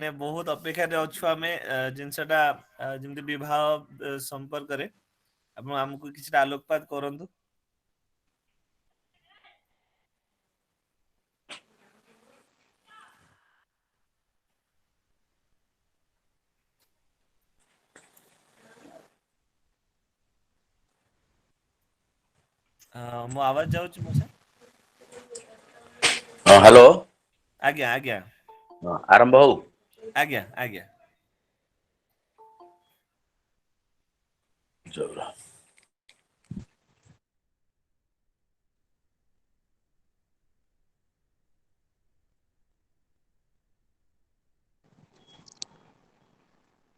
ମାନେ ବହୁତ ଅପେକ୍ଷାରେ ଅଛୁ ଆମେ ଜିନିଷଟା ଯେମିତି ବିବାହ ସମ୍ପର୍କରେ ଆପଣ ଆମକୁ କିଛିଟା ଆଲୋକପାତ କରନ୍ତୁ। ମୋ ଆବାଜ ଯାଉଛି ମଉସା? ହଁ ହ୍ୟାଲୋ। ଆଜ୍ଞା ଆଜ୍ଞା। ହଁ ଆରମ୍ଭ ହଉ। ଆଜ୍ଞା ଆଜ୍ଞା। ଜୋର।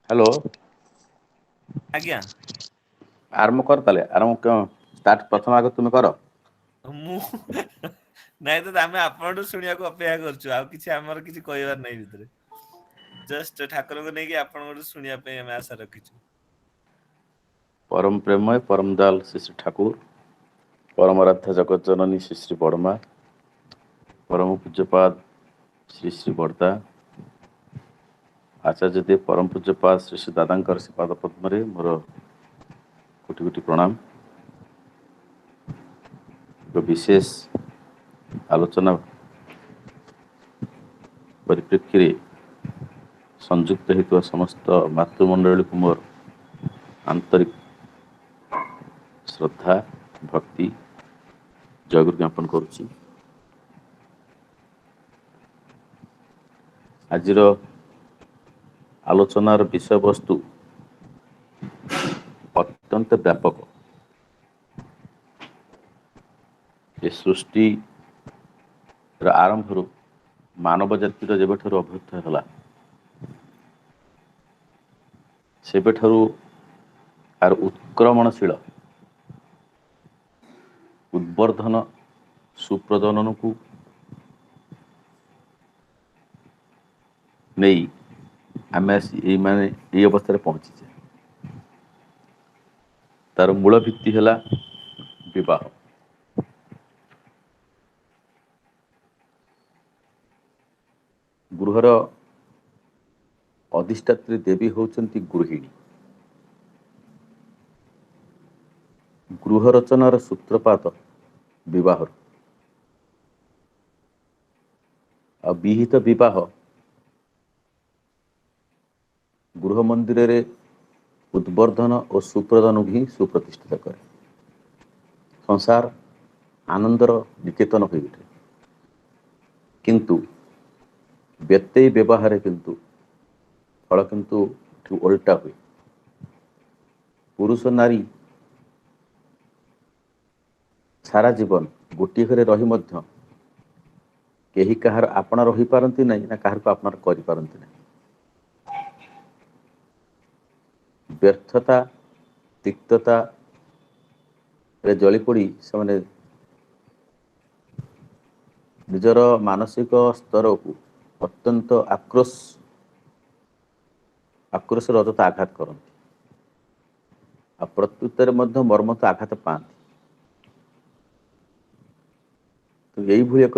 ହ୍ୟାଲୋ। ଆଜ୍ଞା। ଆରମ୍ଭ କର ତାହେଲେ ଆରମ୍ଭ ଷ୍ଟାର୍ଟ ପ୍ରଥମ ଆଗ ତୁମେ କର। ମୁଁ ନାଇଁ ତ ଆମେ ଆପଣଠୁ ଶୁଣିବାକୁ ଅପେକ୍ଷା କରୁଛୁ ଆଉ କିଛି ଆମର କିଛି କହିବାର ନାହିଁ ଭିତରେ। ଜଷ୍ଟ ଠାକୁରଙ୍କୁ ନେଇକି ଆପଣଙ୍କଠୁ ଶୁଣିବା ପାଇଁ ଆମେ ଆଶା ରଖିଛୁ। ପରମ ପ୍ରେମୟ ପରମ ଦୟାଲ ଶ୍ରୀ ଶ୍ରୀ ଠାକୁର ପରମ ଆରାଧ୍ୟ ଜଗତ ଜନନୀ ଶ୍ରୀ ଶ୍ରୀ ବଡ଼ମା ପରମ ପୂଜ୍ୟପାଦ ଶ୍ରୀ ଶ୍ରୀ ବଡ଼ଦା ଆଚାର୍ଯ୍ୟ ଦେବ ପରମ ପୂଜ୍ୟପାଦ ଶ୍ରୀ ଶ୍ରୀ ଦାଦାଙ୍କର ଶ୍ରୀପାଦ ପଦ୍ମରେ ମୋର କୋଟି କୋଟି ପ୍ରଣାମ। ଏକ ବିଶେଷ ଆଲୋଚନା ପରିପ୍ରେକ୍ଷୀରେ ସଂଯୁକ୍ତ ହେଉଥିବା ସମସ୍ତ ମାତୃମଣ୍ଡଳୀକୁ ମୋର ଆନ୍ତରିକ ଶ୍ରଦ୍ଧା ଭକ୍ତି ଜୟଗୁରୁ ଜ୍ଞାପନ କରୁଛି। ଆଜିର ଆଲୋଚନାର ବିଷୟବସ୍ତୁ ଅତ୍ୟନ୍ତ ବ୍ୟାପକ। ଏ ସୃଷ୍ଟିର ଆରମ୍ଭରୁ ମାନବ ଜାତିର ଯେବେଠାରୁ ଅଭ୍ୟୁତ ହେଲା ସେବେଠାରୁ ତାର ଉତ୍କ୍ରମଣଶୀଳ ଉଦ୍ବର୍ଦ୍ଧନ ସୁପ୍ରଜନନକୁ ନେଇ ଆମେ ଆସି ଏଇ ଅବସ୍ଥାରେ ପହଞ୍ଚିଛେ। ତାର ମୂଳ ଭିତ୍ତି ହେଲା ବିବାହ। ଗୃହର ଅଧିଷ୍ଠାତ୍ରୀ ଦେବୀ ହେଉଛନ୍ତି ଗୃହିଣୀ। ଗୃହ ରଚନାର ସୂତ୍ରପାତ ବିବାହରୁ। ଆଉ ବିହିତ ବିବାହ ଗୃହ ମନ୍ଦିରରେ ଉଦ୍ବର୍ଦ୍ଧନ ଓ ସୁପ୍ରଦାନକୁ ହିଁ ସୁପ୍ରତିଷ୍ଠିତ କରେ। ସଂସାର ଆନନ୍ଦର ନିକେତନ ହୋଇ ଉଠେ। କିନ୍ତୁ ବ୍ୟତେଇ ବ୍ୟବହାରେ କିନ୍ତୁ ଫଳ କିନ୍ତୁ ଠିକ ଓଲଟା ହୁଏ। ପୁରୁଷ ନାରୀ ସାରା ଜୀବନ ଗୋଟିଏ ଘରେ ରହି ମଧ୍ୟ କେହି କାହାର ଆପଣାର ହୋଇପାରନ୍ତି ନାହିଁ ନା କାହାକୁ ଆପଣାର କରିପାରନ୍ତି ନାହିଁ। ବ୍ୟର୍ଥତା ତିକ୍ତତା ରେ ଜଳିପୋଡ଼ି ସେମାନେ ନିଜର ମାନସିକ ସ୍ତରକୁ ଅତ୍ୟନ୍ତ ଆକ୍ରୋଶର ଅଯଥା ଆଘାତ କରନ୍ତି। ଆଉ ପ୍ରତ୍ୟୁତରେ ମଧ୍ୟ ମର୍ମନ୍ତ ଆଘାତ ପାଆନ୍ତି। ତ ଏଇଭଳି ଏକ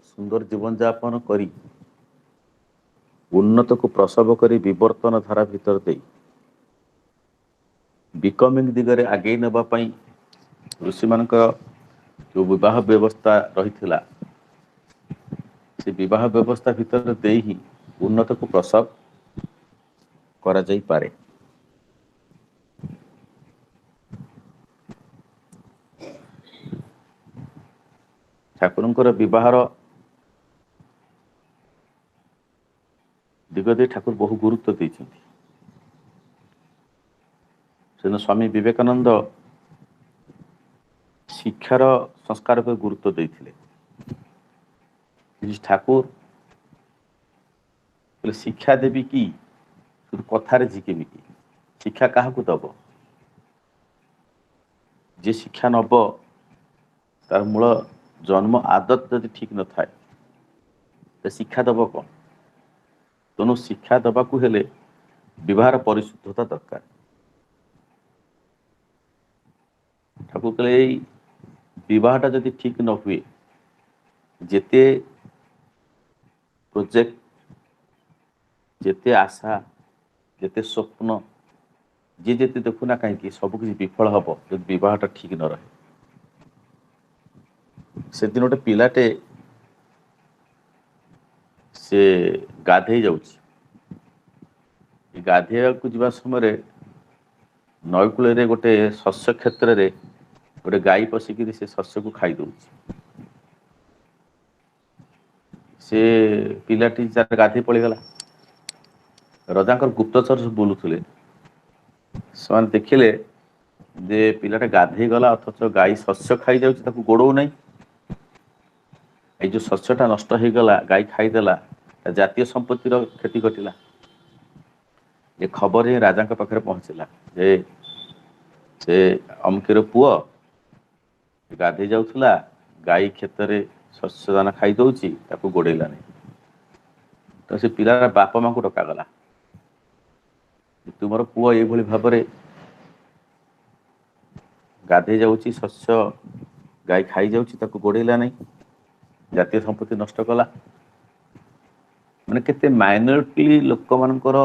ସୁନ୍ଦର ଜୀବନଯାପନ କରି ଉନ୍ନତକୁ ପ୍ରସବ କରି ବିବର୍ତ୍ତନ ଧାରା ଭିତର ଦେଇ ବିକମିଂ ଦିଗରେ ଆଗେଇ ନେବା ପାଇଁ ଋଷିମାନଙ୍କର ଯେଉଁ ବିବାହ ବ୍ୟବସ୍ଥା ରହିଥିଲା ସେ ବିବାହ ବ୍ୟବସ୍ଥା ଭିତରେ ଦେଇ ହିଁ ଉନ୍ନତକୁ ପ୍ରସବ କରାଯାଇପାରେ। ଠାକୁରଙ୍କର ବିବାହର ଦିଗ ଦେଇ ଠାକୁର ବହୁ ଗୁରୁତ୍ୱ ଦେଇଛନ୍ତି। ସେଦିନ ସ୍ୱାମୀ ବିବେକାନନ୍ଦ ଶିକ୍ଷାର ସଂସ୍କାର ଉପରେ ଗୁରୁତ୍ୱ ଦେଇଥିଲେ। ଠାକୁର କହିଲେ ଶିକ୍ଷା ଦେବି କି শুধু କଥାରେ ଝିକିବି କି ଶିକ୍ଷା କାହାକୁ ଦବ? ଯିଏ ଶିକ୍ଷା ନବ ତାର ମୂଳ ଜନ୍ମ ଆଦତ ଯଦି ଠିକ ନଥାଏ ତ ଶିକ୍ଷା ଦବ କଣ? ତେଣୁ ଶିକ୍ଷା ଦେବାକୁ ହେଲେ ବିବାହର ପରିଶୁଦ୍ଧତା ଦରକାର। ଠାକୁର କହିଲେ ଏଇ ବିବାହଟା ଯଦି ଠିକ ନ ହୁଏ ଯେତେ ପ୍ରୋଜେକ୍ଟ ଯେତେ ଆଶା ଯେତେ ସ୍ୱପ୍ନ ଯିଏ ଯେତେ ଦେଖୁନା କାହିଁକି ସବୁକିଛି ବିଫଳ ହବ ଯଦି ବିବାହଟା ଠିକ ନ ରହେ। ସେଦିନ ଗୋଟେ ପିଲାଟେ ସେ ଗାଧେଇ ଯାଉଛି। ଗାଧେଇବାକୁ ଯିବା ସମୟରେ ନଈକୂଳରେ ଗୋଟେ ଶସ୍ୟ କ୍ଷେତ୍ରରେ ଗୋଟେ ଗାଈ ପଶିକିରି ସେ ଶସ୍ୟକୁ ଖାଇ ଦଉଛି। ସେ ପିଲାଟି ଗାଧେଇ ପଳେଇଗଲା। ରଜାଙ୍କର ଗୁପ୍ତଚର ସବୁ ବୁଲୁଥିଲେ। ସେମାନେ ଦେଖିଲେ ଯେ ପିଲାଟା ଗାଧେଇ ଗଲା ଅଥଚ ଗାଈ ଶସ୍ୟ ଖାଇଯାଉଛି, ତାକୁ ଗୋଡଉ ନାହିଁ। ଏଇ ଯୋଉ ଶସ୍ୟଟା ନଷ୍ଟ ହେଇଗଲା, ଗାଈ ଖାଇଦେଲା, ଜାତୀୟ ସମ୍ପତ୍ତିର କ୍ଷତି ଘଟିଲା। ଏ ଖବର ହିଁ ରାଜାଙ୍କ ପାଖରେ ପହଞ୍ଚିଲା ଯେ ସେ ଅମକେର ପୁଅ ଗାଧେଇ ଯାଉଥିଲା, ଗାଈ କ୍ଷେତରେ ଶସ୍ୟ ଦାନା ଖାଇ ଦଉଛି, ତାକୁ ଗୋଡେଇଲା ନାହିଁ। ତ ସେ ପିଲାର ବାପା ମାଙ୍କୁ ଡକାଗଲା। ତୁମର ପୁଅ ଏଇଭଳି ଭାବରେ ଗାଧେଇ ଯାଉଛି, ଶସ୍ୟ ଗାଈ ଖାଇଯାଉଛି, ତାକୁ ଗୋଡେଇଲା ନାହିଁ, ଜାତୀୟ ସମ୍ପତ୍ତି ନଷ୍ଟ କଲା। ମାନେ କେତେ ମାଇନରିଟି ଲୋକମାନଙ୍କର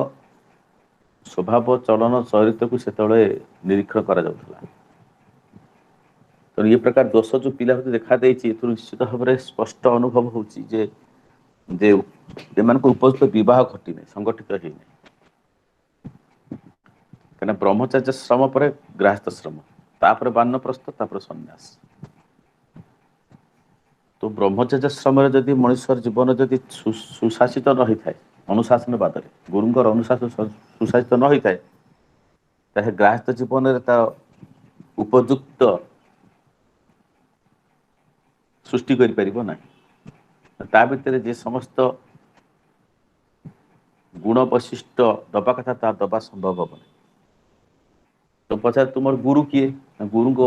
ସ୍ୱଭାବ ଚଳନ ଚରିତ୍ରକୁ ସେତେବେଳେ ନିରୀକ୍ଷଣ କରାଯାଉଥିଲା। ତେଣୁ ଏ ପ୍ରକାର ଦୋଷ ଯୋଉ ପିଲା ପ୍ରତି ଦେଖା ଦେଇଛି, ଏଥିରୁ ନିଶ୍ଚିତ ଭାବରେ ସ୍ପଷ୍ଟ ଅନୁଭବ ହଉଛି ଯେ ଏମାନଙ୍କ ଉପଯୁକ୍ତ ବିବାହ ଘଟିନି, ସଂଗଠିତ ହେଇନି। କାହିଁକିନା ବ୍ରହ୍ମଚର୍ଯ୍ୟ ଶ୍ରମ ପରେ ଗ୍ରାହସ୍ଥ ଶ୍ରମ, ତାପରେ ବାନପ୍ରସ୍ଥ, ତାପରେ ସନ୍ନ୍ୟାସ। ତ ବ୍ରହ୍ମଚର୍ଯ୍ୟ ଶ୍ରମରେ ଯଦି ମଣିଷର ଜୀବନ ଯଦି ସୁଶାସିତ ନ ହେଇଥାଏ, ଅନୁଶାସନ ବାଦରେ ଗୁରୁଙ୍କର ଅନୁଶାସନ ସୁଶାସିତ ନ ହେଇଥାଏ, ତାହେଲେ ଗ୍ରାହସ୍ଥ ଜୀବନରେ ତାର ଉପଯୁକ୍ତ ସୃଷ୍ଟି କରିପାରିବ ନାହିଁ। ତା ଭିତରେ ଯେ ସମସ୍ତ ଗୁଣ ବୈଶିଷ୍ଟ୍ୟ ଦବା କଥା ତାହା ଦବା ସମ୍ଭବ ହବନି। ତ ପଚାର ତୁମର ଗୁରୁ କିଏ? ଗୁରୁଙ୍କୁ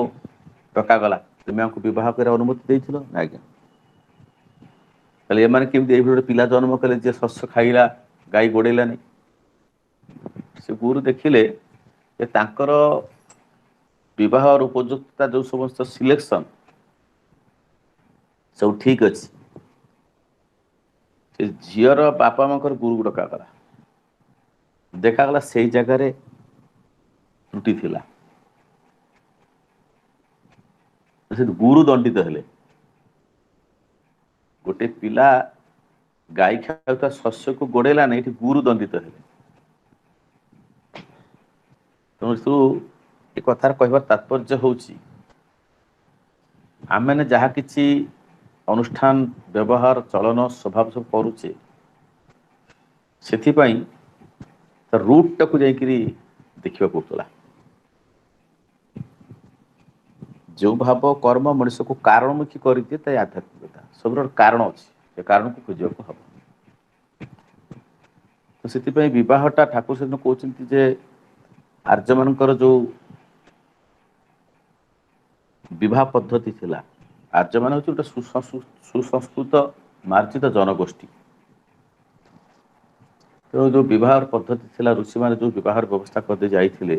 ଡକାଗଲା, ତୁମେ ଆମକୁ ବିବାହ କରିବା ଅନୁମତି ଦେଇଥିଲ? ଆଜ୍ଞା। ତାହେଲେ ଏମାନେ କେମିତି ଏଇଭଳି ଗୋଟେ ପିଲା ଜନ୍ମ କଲେ ଯେ ଶସ୍ୟ ଖାଇଲା, ଗାଈ ଗୋଡେଇଲାନି? ସେ ଗୁରୁ ଦେଖିଲେ ଯେ ତାଙ୍କର ବିବାହର ଉପଯୁକ୍ତା ଯୋଉ ସମସ୍ତ ସିଲେକ୍ସନ ସବୁ ଠିକ ଅଛି। ସେ ଝିଅର ବାପା ମାଙ୍କର ଗୁରୁକୁ ଡକାଗଲା। ଦେଖାଗଲା ସେଇ ଜାଗାରେ ତ୍ରୁଟି ଥିଲା। ସେଠୁ ଗୁରୁ ଦଣ୍ଡିତ ହେଲେ। ଗୋଟେ ପିଲା ଗାଈ ଖାଉଥିବା ଶସ୍ୟକୁ ଗୋଡେଇଲା ନାହିଁ, ଏଠି ଗୁରୁ ଦଣ୍ଡିତ ହେଲେ। ତେଣୁ ଏ କଥାର କହିବାର ତାତ୍ପର୍ଯ୍ୟ ହଉଛି, ଆମେମାନେ ଯାହା କିଛି ଅନୁଷ୍ଠାନ, ବ୍ୟବହାର, ଚଳନ, ସ୍ୱଭାବ ସବୁ କରୁଛେ, ସେଥିପାଇଁ ତା ରୁଟ ଟାକୁ ଯାଇକିରି ଦେଖିବାକୁ ପଡୁଥିଲା। ଯୋଉ ଭାବ କର୍ମ ମଣିଷକୁ କାରଣମୁଖୀ କରିଦିଏ, ତା ଆଧ୍ୟାତ୍ମିକତା ସବୁର କାରଣ ଅଛି, ସେ କାରଣକୁ ଖୋଜିବାକୁ ହବ। ତ ସେଥିପାଇଁ ବିବାହଟା ଠାକୁର ସେଦିନ କହୁଛନ୍ତି ଯେ ଆର୍ଯ୍ୟ ମାନଙ୍କର ଯୋଉ ବିବାହ ପଦ୍ଧତି ଥିଲା, ଆର୍ଯ୍ୟ ମାନେ ହଉଛି ଗୋଟେ ସୁସଂସ୍କୃତ ମାର୍ଜିତ ଜନଗୋଷ୍ଠୀ। ତେଣୁ ଯୋଉ ବିବାହର ପଦ୍ଧତି ଥିଲା, ଋଷିମାନେ ଯୋଉ ବିବାହର ବ୍ୟବସ୍ଥା କରିଦେଇ ଯାଇଥିଲେ,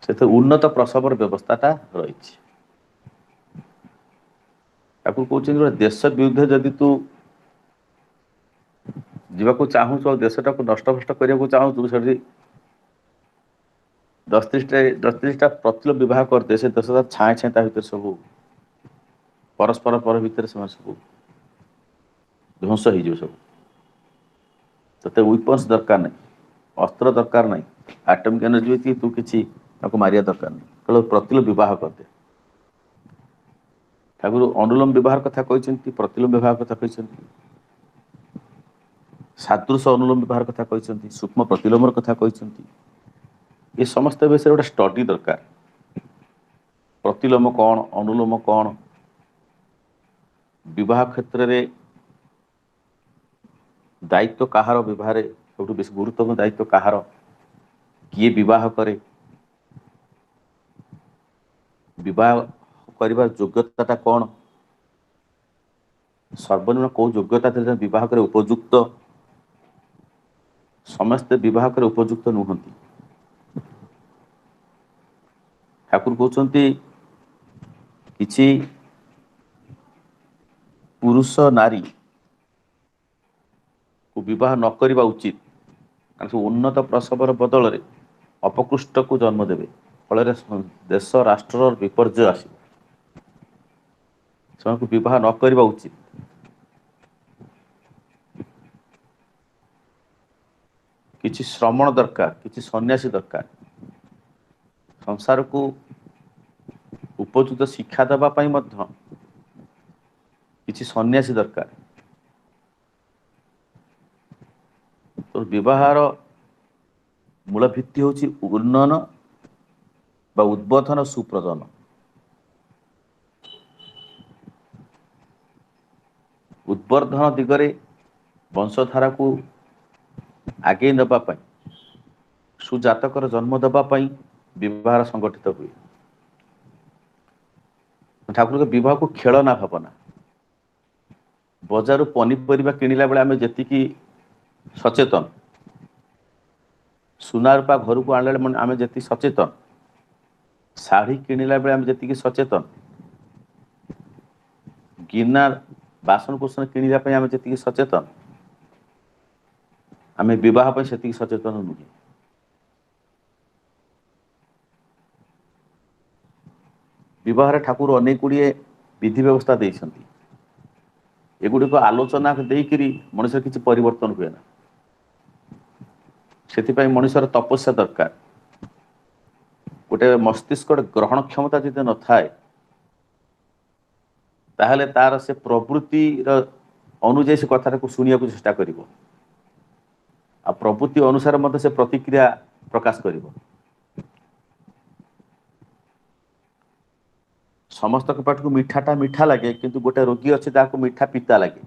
ସେଥିରେ ଉନ୍ନତ ପ୍ରସବର ବ୍ୟବସ୍ଥାଟା ରହିଛି। ତାକୁ କହୁଛନ୍ତି ଗୋଟେ ଦେଶ ବିରୁଦ୍ଧରେ ଯଦି ତୁ ଯିବାକୁ ଚାହୁଁଛୁ, ଆଉ ଦେଶଟାକୁ ନଷ୍ଟ ଭଷ୍ଟ କରିବାକୁ ଚାହୁଁଛୁ, ସେଠି 10-30ଟା ପ୍ରତିଲୋ ବିବାହ କରିଦେ, ସେ ଦେଶ ଛାଏଁ ଛାଏଁ ତା ଭିତରେ ସବୁ ପରସ୍ପର ପର ଭିତରେ ସେମାନେ ସବୁ ଧ୍ୱଂସ ହେଇଯିବ ସବୁ। ତତେ ୱିପନ୍ସ ଦରକାର ନାହିଁ, ଅସ୍ତ୍ର ଦରକାର ନାହିଁ, ଆଟମିକ ଏନର୍ଜି ଅଛି, ତୁ କିଛି ତାକୁ ମାରିବା ଦରକାର ନାହିଁ, କେବଳ ପ୍ରତିଲୋପ ବିବାହ କରିଦେ। ଠାକୁର ଅନୁଲୋମ ବିବାହର କଥା କହିଛନ୍ତି, ପ୍ରତିଲୋମ ବିବାହ କଥା କହିଛନ୍ତି, ସାଦୃଶ୍ୟ ଅନୁଲୋମ ବିବାହର କଥା କହିଛନ୍ତି, ସୂକ୍ଷ୍ମ ପ୍ରତିଲୋମର କଥା କହିଛନ୍ତି। ଏ ସମସ୍ତ ବିଷୟରେ ଗୋଟେ ଷ୍ଟଡି ଦରକାର। ପ୍ରତିଲୋମ କଣ, ଅନୁଲୋମ କଣ, ବିବାହ କ୍ଷେତ୍ରରେ ଦାୟିତ୍ୱ କାହାର, ବିବାହରେ ସବୁଠୁ ବେଶୀ ଗୁରୁତ୍ୱପୂର୍ଣ୍ଣ ଦାୟିତ୍ୱ କାହାର, କିଏ ବିବାହ କରେ, ବିବାହ କରିବାର ଯୋଗ୍ୟତା ଟା କଣ, ସର୍ବନିମ୍ନ କୋଉ ଯୋଗ୍ୟତା ଥିଲେ ବିବାହ କରିବା ଉପଯୁକ୍ତ, ସମସ୍ତେ ବିବାହ କରିବା ଉପଯୁକ୍ତ ନୁହନ୍ତି। ଠାକୁର କହୁଛନ୍ତି କିଛି ପୁରୁଷ ନାରୀ କୁ ବିବାହ ନ କରିବା ଉଚିତ। କାରଣ ସେ ଉନ୍ନତ ପ୍ରସବର ବଦଳରେ ଅପକୃଷ୍ଟକୁ ଜନ୍ମ ଦେବେ, ଫଳରେ ଦେଶ ରାଷ୍ଟ୍ରର ବିପର୍ଯ୍ୟୟ ଆସିବ। ସେମାନଙ୍କୁ ବିବାହ ନ କରିବା ଉଚିତ। କିଛି ଶ୍ରମଣ ଦରକାର, କିଛି ସନ୍ନ୍ୟାସୀ ଦରକାର, ସଂସାରକୁ ଉପଯୁକ୍ତ ଶିକ୍ଷା ଦେବା ପାଇଁ ମଧ୍ୟ କିଛି ସନ୍ନ୍ୟାସୀ ଦରକାର। ତ ବିବାହର ମୂଳ ଭିତ୍ତି ହେଉଛି ଉନ୍ନୟନ ବା ଉଦ୍ବୋଧନ ସୁପ୍ରଜନ। ଉଦ୍ବର୍ଦ୍ଧନ ଦିଗରେ ବଂଶଧାରାକୁ ଆଗେଇ ନେବା ପାଇଁ, ସୁଜାତକର ଜନ୍ମ ଦେବା ପାଇଁ ବିବାହ ସଂଗଠିତ ହୁଏ। ଠାକୁରଙ୍କ ବିବାହକୁ ଖେଳନା ଭାବନା। ବଜାରରୁ ପନିପରିବା କିଣିଲା ବେଳେ ଆମେ ଯେତିକି ସଚେତନ, ସୁନା ରୂପା ଘରକୁ ଆଣିଲା ବେଳେ ଆମେ ଯେତିକି ସଚେତନ, ଶାଢ଼ୀ କିଣିଲା ବେଳେ ଆମେ ଯେତିକି ସଚେତନ, ଗିନା ବାସନକୁସନ କିଣିବା ପାଇଁ ଆମେ ଯେତିକି ସଚେତନ, ଆମେ ବିବାହ ପାଇଁ ସେତିକି ସଚେତନ ନୁହେଁ। ବିବାହରେ ଠାକୁର ଅନେକ ଗୁଡ଼ିଏ ବିଧି ବ୍ୟବସ୍ଥା ଦେଇଛନ୍ତି। ଏଗୁଡ଼ିକ ଆଲୋଚନା ଦେଇକରି ମଣିଷର କିଛି ପରିବର୍ତ୍ତନ ହୁଏ ନା। ସେଥିପାଇଁ ମଣିଷର ତପସ୍ୟା ଦରକାର। ଗୋଟେ ମସ୍ତିଷ୍କର ଗ୍ରହଣ କ୍ଷମତା ଯଦି ନଥାଏ, ତାହେଲେ ତାର ସେ ପ୍ରବୃତ୍ତିର ଅନୁଯାୟୀ ସେ କଥାଟାକୁ ଶୁଣିବାକୁ ଚେଷ୍ଟା କରିବ, ଆଉ ପ୍ରବୃତ୍ତି ଅନୁସାରେ ମଧ୍ୟ ସେ ପ୍ରତିକ୍ରିୟା ପ୍ରକାଶ କରିବ। ସମସ୍ତଙ୍କ ପାଠକୁ ମିଠାଟା ମିଠା ଲାଗେ, କିନ୍ତୁ ଗୋଟେ ରୋଗୀ ଅଛି ତାକୁ ମିଠା ପିତା ଲାଗେ।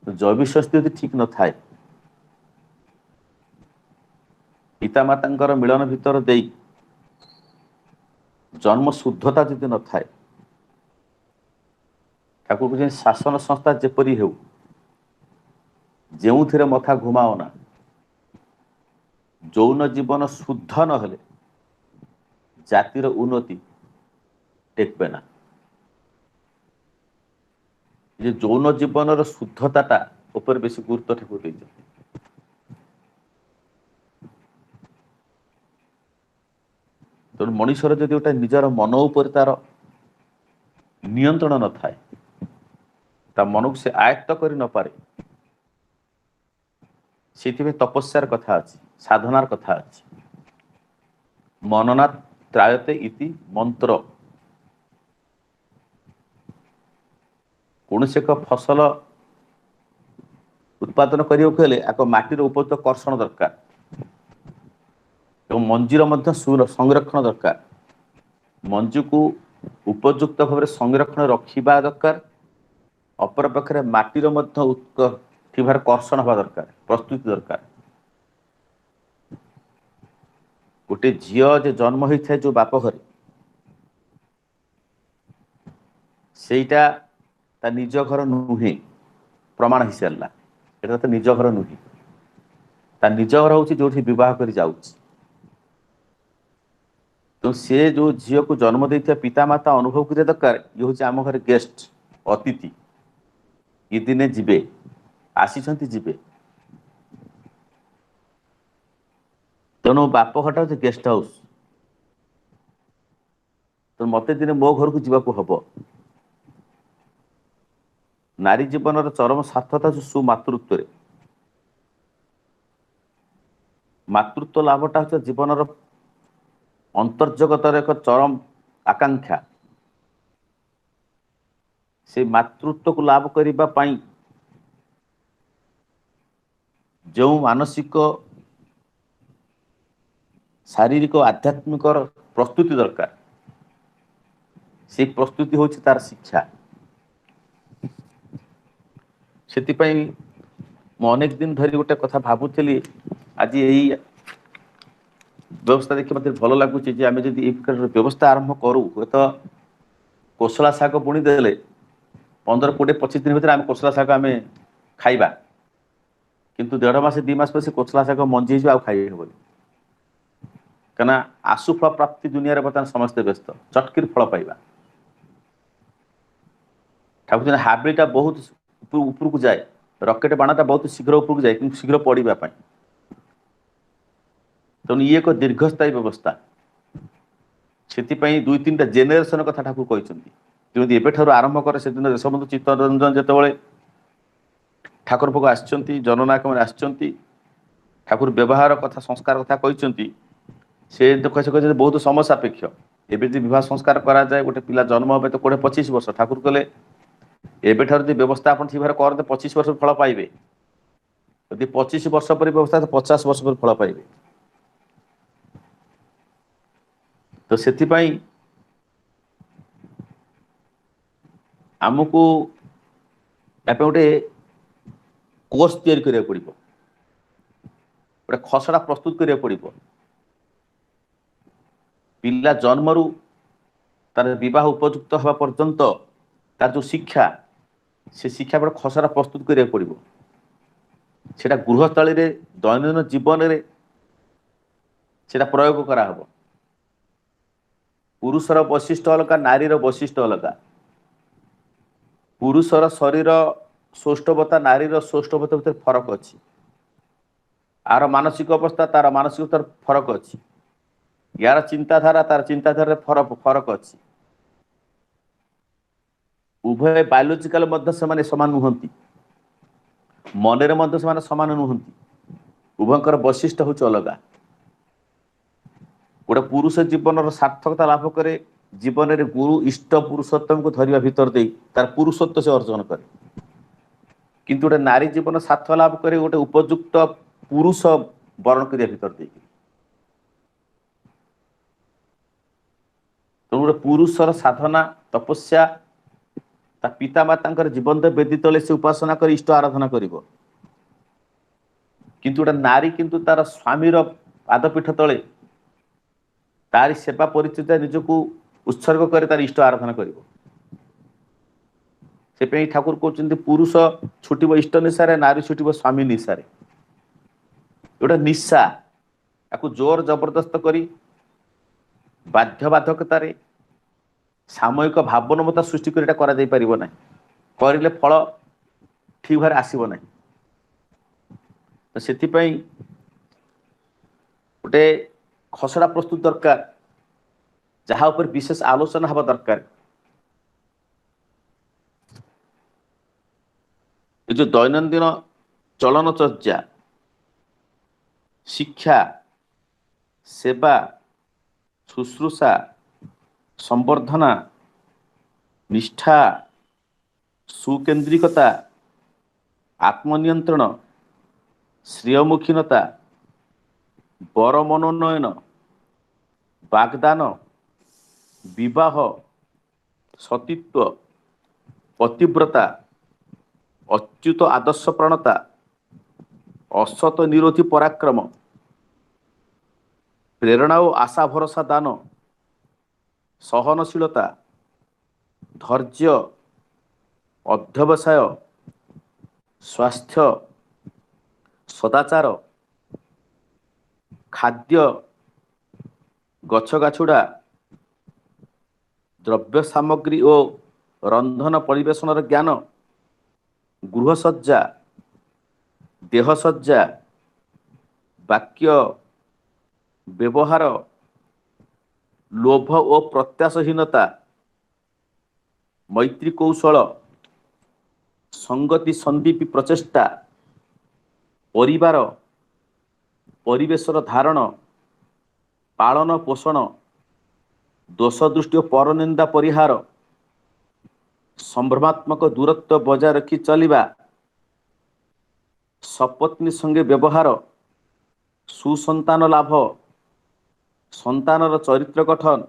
ଜୈବିକ ସ୍ୱାସ୍ଥ୍ୟ ଯଦି ଠିକ ନଥାଏ, ପିତାମାତାଙ୍କର ମିଳନ ଭିତର ଦେଇ ଜନ୍ମ ଶୁଦ୍ଧତା ଯଦି ନଥାଏ, ତାକୁ ଯେ ଶାସନ ସଂସ୍ଥା ଯେପରି ହେଉ, ଯେଉଁଥିରେ ମଥା ଘୁମାଅ ନା, ଯୌନ ଜୀବନ ଶୁଦ୍ଧ ନହେଲେ ଜାତିର ଉନ୍ନତି ଟେକବେ ନା। ଯେ ଯୌନ ଜୀବନର ଶୁଦ୍ଧତାଟା ଉପରେ ବେଶୀ ଗୁରୁତ୍ୱ ଠାକୁର ଦେଇଛନ୍ତି। ତେଣୁ ମଣିଷର ଯଦି ଗୋଟେ ନିଜର ମନ ଉପରେ ତାର ନିୟନ୍ତ୍ରଣ ନଥାଏ, ତା ମନକୁ ସେ ଆୟତ୍ତ କରି ନପାରେ, ସେଥିପାଇଁ ତପସ୍ୟାର କଥା ଅଛି, ସାଧନାର କଥା ଅଛି। ମନନାତ୍ ତ୍ରାୟତେ ଇତି ମନ୍ତ୍ର। କୌଣସି ଏକ ଫସଲ ଉତ୍ପାଦନ କରିବାକୁ ହେଲେ ଆଗ ମାଟିର ଉପଯୁକ୍ତ କର୍ଷଣ ଦରକାର ଏବଂ ମଞ୍ଜିର ମଧ୍ୟ ସଂରକ୍ଷଣ ଦରକାର। ମଞ୍ଜିକୁ ଉପଯୁକ୍ତ ଭାବରେ ସଂରକ୍ଷଣ ରଖିବା ଦରକାର, ଅପରପକ୍ଷରେ ମାଟିର ମଧ୍ୟ ଠିକ ଭାବରେ କର୍ଷଣ ହେବା ଦରକାର, ପ୍ରସ୍ତୁତି ଦରକାର। ଗୋଟେ ଝିଅ ଯେ ଜନ୍ମ ହେଇଥାଏ ଯୋଉ ବାପ ଘରେ, ସେଇଟା ତା ନିଜ ଘର ନୁହେଁ, ପ୍ରମାଣ ହେଇସାରିଲା। ଏଟା ତ ନିଜ ଘର ନୁହେଁ, ତା ନିଜ ଘର ହଉଛି ଯୋଉଠି ବିବାହ କରି ଯାଉଛି। ତ ସେ ଯୋଉ ଝିଅକୁ ଜନ୍ମ ଦେଇଥିବା ପିତାମାତା ଅନୁଭବ କରିବା ଦରକାର, ଇଏ ହଉଛି ଆମ ଘରେ ଗେଷ୍ଟ, ଅତିଥି, ଏ ଦିନେ ଯିବେ, ଆସିଛନ୍ତି ଯିବେ। ତେଣୁ ବାପ ଘରଟା ହଉଛି ଗେଷ୍ଟ ହାଉସ। ତ ମତେ ଦିନେ ମୋ ଘରକୁ ଯିବାକୁ ହବ। ନାରୀ ଜୀବନର ଚରମ ସାର୍ଥକତା ସୁମାତୃତ୍ୱରେ। ମାତୃତ୍ୱ ଲାଭଟା ହচ্ছে ଜୀବନର ଅନ୍ତର୍ଜଗତର ଏକ ଚରମ ଆକାଂକ୍ଷା। ସେ ମାତୃତ୍ୱକୁ ଲାଭ କରିବା ପାଇଁ ଯେଉଁ ମାନସିକ ଶାରୀରିକ ଆଧ୍ୟାତ୍ମିକର ପ୍ରସ୍ତୁତି ଦରକାର, ସେଇ ପ୍ରସ୍ତୁତି ହଉଛି ତାର ଶିକ୍ଷା। ସେଥିପାଇଁ ମୁଁ ଅନେକ ଦିନ ଧରି ଗୋଟେ କଥା ଭାବୁଥିଲି, ଆଜି ଏଇ ବ୍ୟବସ୍ଥା ଦେଖି ମତେ ଭଲ ଲାଗୁଛି ଯେ ଆମେ ଯଦି ଏଇ ପ୍ରକାର ବ୍ୟବସ୍ଥା ଆରମ୍ଭ କରୁ, ହୁଏତ କୋଶଳା ଶାଗ ବୁଣି ଦେଲେ 15, 20, 25 ଦିନ ଭିତରେ ଆମେ କୋଶଳା ଶାଗ ଆମେ ଖାଇବା, କିନ୍ତୁ 1.5 ମାସ 2 ମାସ ପରେ ସେ କୋଶଳା ଶାଗ ମଞ୍ଜି ହେଇଯିବ, ଆଉ ଖାଇ ହେବନି। କାହିଁକିନା ଆଶୁ ଫଳ ପ୍ରାପ୍ତି ଦୁନିଆରେ ବର୍ତ୍ତମାନ ସମସ୍ତେ ବ୍ୟସ୍ତ, ଚଟକିରି ଫଳ ପାଇବା। ଠାକୁର ହାବିଟା ବହୁତ ଉପରକୁ ଯାଏ, रकेट बाणटा बहुत शीघ्र उपरକୁ जाए କିନ୍ତୁ शीघ्र पड़िबा ପାଇଁ ତେଣु ଇଏ ଏକ ଦୀର୍ଘସ୍ଥାୟୀ ବ୍ୟବସ୍ଥା ସେଥିପାଇଁ 2-3ଟା ଜେନେରେସନ କଥା ଠାକୁର କହିଛନ୍ତି ଯେମିତି ଏବେଠାରୁ ଆରମ୍ଭ କରେ ସେଦିନ ଦେଶବନ୍ଧୁ ଚିତ୍ତରଞ୍ଜନ ଯେତେବେଳେ ଠାକୁର ପାଖକୁ ଆସିଛନ୍ତି ଜନନାୟକମାନେ ଆସିଛନ୍ତି ଠାକୁର ବ୍ୟବହାର କଥା ସଂସ୍କାର କଥା କହିଛନ୍ତି ସେ ଦୁଃଖ ସେ କହିଛନ୍ତି ବହୁତ ସମୟ ସାପେକ୍ଷ ଏବେ ଯଦି ବିବାହ ସଂସ୍କାର କରାଯାଏ ଗୋଟେ ପିଲା ଜନ୍ମ ହେବେ ତ 20-25 ବର୍ଷ ଠାକୁର କହିଲେ ଏବେଠାରୁ ଯଦି ବ୍ୟବସ୍ଥା ଆପଣ ଠିକ୍ ଭାବରେ କରନ୍ତେ 25 ବର୍ଷ ଫଳ ପାଇବେ ଯଦି 25 ବର୍ଷ ପରେ ବ୍ୟବସ୍ଥା ତ 50 ବର୍ଷ ପରେ ଫଳ ପାଇବେ ତ ସେଥିପାଇଁ ଆମକୁ ଏବେ ଗୋଟେ କୋର୍ସ ତିଆରି କରିବାକୁ ପଡ଼ିବ ଗୋଟେ ଖସଡ଼ା ପ୍ରସ୍ତୁତ କରିବାକୁ ପଡ଼ିବ ପିଲା ଜନ୍ମରୁ ତାର ବିବାହ ଉପଯୁକ୍ତ ହେବା ପର୍ଯ୍ୟନ୍ତ ତାର ଯେଉଁ ଶିକ୍ଷା ସେ ଶିକ୍ଷା ଗୋଟେ ଖସଡ଼ା ପ୍ରସ୍ତୁତ କରିବାକୁ ପଡ଼ିବ সেটা ଗୃହସ୍ଥଳୀରେ ଦୈନନ୍ଦିନ ଜୀବନରେ সেটা ପ୍ରୟୋଗ କରାହେବ ପୁରୁଷର ବୈଶିଷ୍ଟ୍ୟ ଅଲଗା ନାରୀର ବୈଶିଷ୍ଟ୍ୟ ଅଲଗା ପୁରୁଷର ଶରୀର ସୌଷ୍ଠବତା ନାରୀର ସୌଷ୍ଠବତା ଭିତରେ ଫରକ ଅଛି ଆର ମାନସିକ ଅବସ୍ଥା ତାର ମାନସିକତାର ଫରକ ଅଛି ୟାର ଚିନ୍ତାଧାରା ତାର ଚିନ୍ତାଧାରାରେ ଫରକ ଅଛି ଉଭୟ ବାୟୋଲୋଜିକାଲ ମଧ୍ୟ ସେମାନେ ସମାନ ନୁହନ୍ତି ମନରେ ମଧ୍ୟ ସେମାନେ ସମାନ ନୁହନ୍ତି ଉଭୟଙ୍କର ବୈଶିଷ୍ଟ୍ୟ ହେଉଛି ଅଲଗା ଗୋଟେ ପୁରୁଷ ଜୀବନର ସାର୍ଥକତା ଲାଭ କରେ ଜୀବନରେ ଗୁରୁ ଇଷ୍ଟ ପୁରୁଷୋତ୍ତମକୁ ଧରିବା ଭିତର ଦେଇ ତାର ପୁରୁଷତ୍ୱ ସେ ଅର୍ଜନ କରେ କିନ୍ତୁ ଗୋଟେ ନାରୀ ଜୀବନ ସାର୍ଥକ ଲାଭ କରି ଗୋଟେ ଉପଯୁକ୍ତ ପୁରୁଷ ବରଣ କରିବା ଭିତର ଦେଇକି ତେଣୁ ଗୋଟେ ପୁରୁଷର ସାଧନା ତପସ୍ୟା ତା ପିତାମାତାଙ୍କର ଜୀବନ୍ତ ବେଦୀ ତଳେ ସେ ଉପାସନା କରି ଇଷ୍ଟ ଆରାଧନା କରିବ କିନ୍ତୁ ଗୋଟେ ନାରୀ କିନ୍ତୁ ତାର ସ୍ୱାମୀର ପାଦପୀଠ ତଳେ ତାରି ସେବା ପରିଚିତ ନିଜକୁ ଉତ୍ସର୍ଗ କରି ତାର ଇଷ୍ଟ ଆରାଧନା କରିବ ସେପାଇଁ ଠାକୁର କହୁଛନ୍ତି ପୁରୁଷ ଛୁଟିବ ଇଷ୍ଟ ନିଶାରେ ନାରୀ ଛୁଟିବ ସ୍ୱାମୀ ନିଶାରେ ଗୋଟେ ନିଶା ତାକୁ ଜୋର ଜବରଦସ୍ତ କରି ବାଧ୍ୟବାଧକତାରେ ସାମୟିକ ଭାବନମତା ସୃଷ୍ଟି କରି ଏଟା କରାଯାଇ ପାରିବ ନାହିଁ କରିଲେ ଫଳ ଠିକ ଭାବରେ ଆସିବ ନାହିଁ ତ ସେଥିପାଇଁ ଗୋଟେ ଖସଡ଼ା ପ୍ରସ୍ତୁତ ଦରକାର ଯାହା ଉପରେ ବିଶେଷ ଆଲୋଚନା ହେବା ଦରକାର ଏ ଯୋଉ ଦୈନନ୍ଦିନ ଚଳନ ଚର୍ଚ୍ଚା ଶିକ୍ଷା ସେବା ଶୁଶ୍ରୂଷା ସମ୍ବର୍ଦ୍ଧନା ନିଷ୍ଠା ସୁକେନ୍ଦ୍ରିକତା ଆତ୍ମନିୟନ୍ତ୍ରଣ ଶ୍ରେୟମୁଖୀନତା ବର ମନୋନୟନ ବାଗଦାନ ବିବାହ ସତୀତ୍ୱ ପତିବ୍ରତା ଅଚ୍ୟୁତ ଆଦର୍ଶ ପ୍ରଣତା ଅସତ ନିରୋଧୀ ପରାକ୍ରମ ପ୍ରେରଣା ଓ ଆଶା ଭରସା ଦାନ ସହନଶୀଳତା ଧୈର୍ଯ୍ୟ ଅଧ୍ୟବସାୟ ସ୍ୱାସ୍ଥ୍ୟ ସଦାଚାର ଖାଦ୍ୟ ଗଛଗାଛୁଡ଼ା ଦ୍ରବ୍ୟ ସାମଗ୍ରୀ ଓ ରନ୍ଧନ ପରିବେଷଣର ଜ୍ଞାନ ଗୃହସଜ୍ଜା ଦେହସଜ୍ଜା ବାକ୍ୟ ବ୍ୟବହାର ଲୋଭ ଓ ପ୍ରତ୍ୟାଶହୀନତା ମୈତ୍ରୀ କୌଶଳ ସଂଗତି ସନ୍ଦୀପୀ ପ୍ରଚେଷ୍ଟା ପରିବାର ପରିବେଶର ଧାରଣ ପାଳନ ପୋଷଣ ଦୋଷ ଦୃଷ୍ଟି ଓ ପରନିନ୍ଦା ପରିହାର ସମ୍ଭ୍ରମାତ୍ମକ ଦୂରତ୍ୱ ବଜାୟ ରଖି ଚାଲିବା ସପତ୍ନୀ ସଙ୍ଗେ ବ୍ୟବହାର ସୁସନ୍ତାନ ଲାଭ ସନ୍ତାନର ଚରିତ୍ର ଗଠନ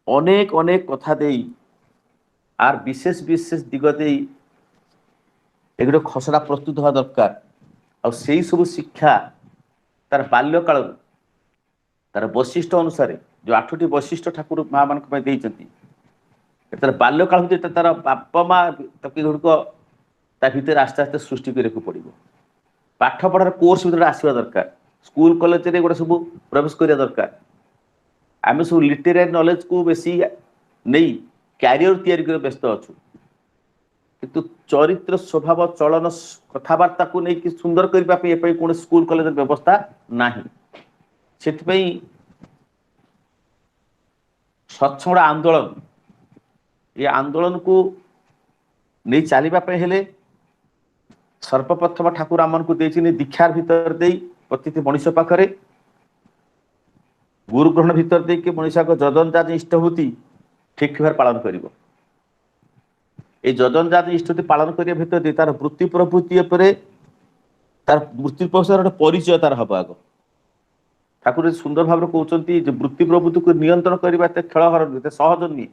ଅନେକ ଅନେକ କଥା ଦେଇ আর বিশেষ বিশেষ দিগ দেই এগুলো খসড়া প্রস্তুত হওয়া দরকার আর সেই সব শিক্ষা তার বাল্যকালରୁ তার বৈশিষ্ট্য অনুসারে যে 8টি বৈশিষ্ট্য ঠাকুর মা ମାନଙ୍କ ପାଇଁ ଦେଇଛନ୍ତି ତାର ବାଲ୍ୟକାଳ ଭିତରେ ତାର ବାପା ମା ତାକୁ ଏଗୁଡ଼ିକ ତା ଭିତରେ ଆସ୍ତେ ଆସ୍ତେ ସୃଷ୍ଟି କରିବାକୁ ପଡ଼ିବ ପାଠ ପଢ଼ାର କୋର୍ସ ଭିତରେ ଆସିବା ଦରକାର ସ୍କୁଲ କଲେଜରେ ଏଗୁଡ଼ା ସବୁ ପ୍ରବେଶ କରିବା ଦରକାର ଆମେ ସବୁ ଲିଟେରାରୀ ନଲେଜକୁ ବେଶୀ ନେଇ କ୍ୟାରିୟର ତିଆରି କରିବା ବ୍ୟସ୍ତ ଅଛୁ କିନ୍ତୁ ଚରିତ୍ର ସ୍ୱଭାବ ଚଳନ କଥାବାର୍ତ୍ତାକୁ ନେଇକି ସୁନ୍ଦର କରିବା ପାଇଁ ଏପାଇଁ କୌଣସି ସ୍କୁଲ କଲେଜର ବ୍ୟବସ୍ଥା ନାହିଁ। ସେଥିପାଇଁ ସ୍ୱଚ୍ଛଳ ଆନ୍ଦୋଳନ, ଏ ଆନ୍ଦୋଳନକୁ ନେଇ ଚାଲିବା ପାଇଁ ହେଲେ ସର୍ବପ୍ରଥମ ଠାକୁର ଆମକୁ ଦେଇଛନ୍ତି ଦୀକ୍ଷାର ଭିତରେ ଦେଇ ପ୍ରତିଟି ମଣିଷ ପାଖରେ ଗୁରୁ ଗ୍ରହଣ ଭିତରେ ଦେଇକି ମଣିଷଙ୍କ ଯଜନଜାତି ଇଷ୍ଟଭୂତି ଠିକ ଭାବରେ ପାଳନ କରିବ। এই যଜନଜାତି ଇଷ୍ଟଭୂତି ପାଳନ କରିବା ଭିତରେ ଦେଇ ତାର ବୃତ୍ତି ପ୍ରବୃତ୍ତି ଉପରେ ତାର ବୃତ୍ତି ପ୍ରସାର ଗୋଟେ ପରିଚୟ ତାର ହବ ଆଗ। ଠାକୁର ସୁନ୍ଦର ଭାବରେ କହୁଛନ୍ତି ଯେ ବୃତ୍ତି ପ୍ରବୃତ୍ତିକୁ ନିୟନ୍ତ୍ରଣ କରିବା ଏତେ ଖେଳହର ନୁହେଁ, ଏତେ ସହଜ ନୁହେଁ।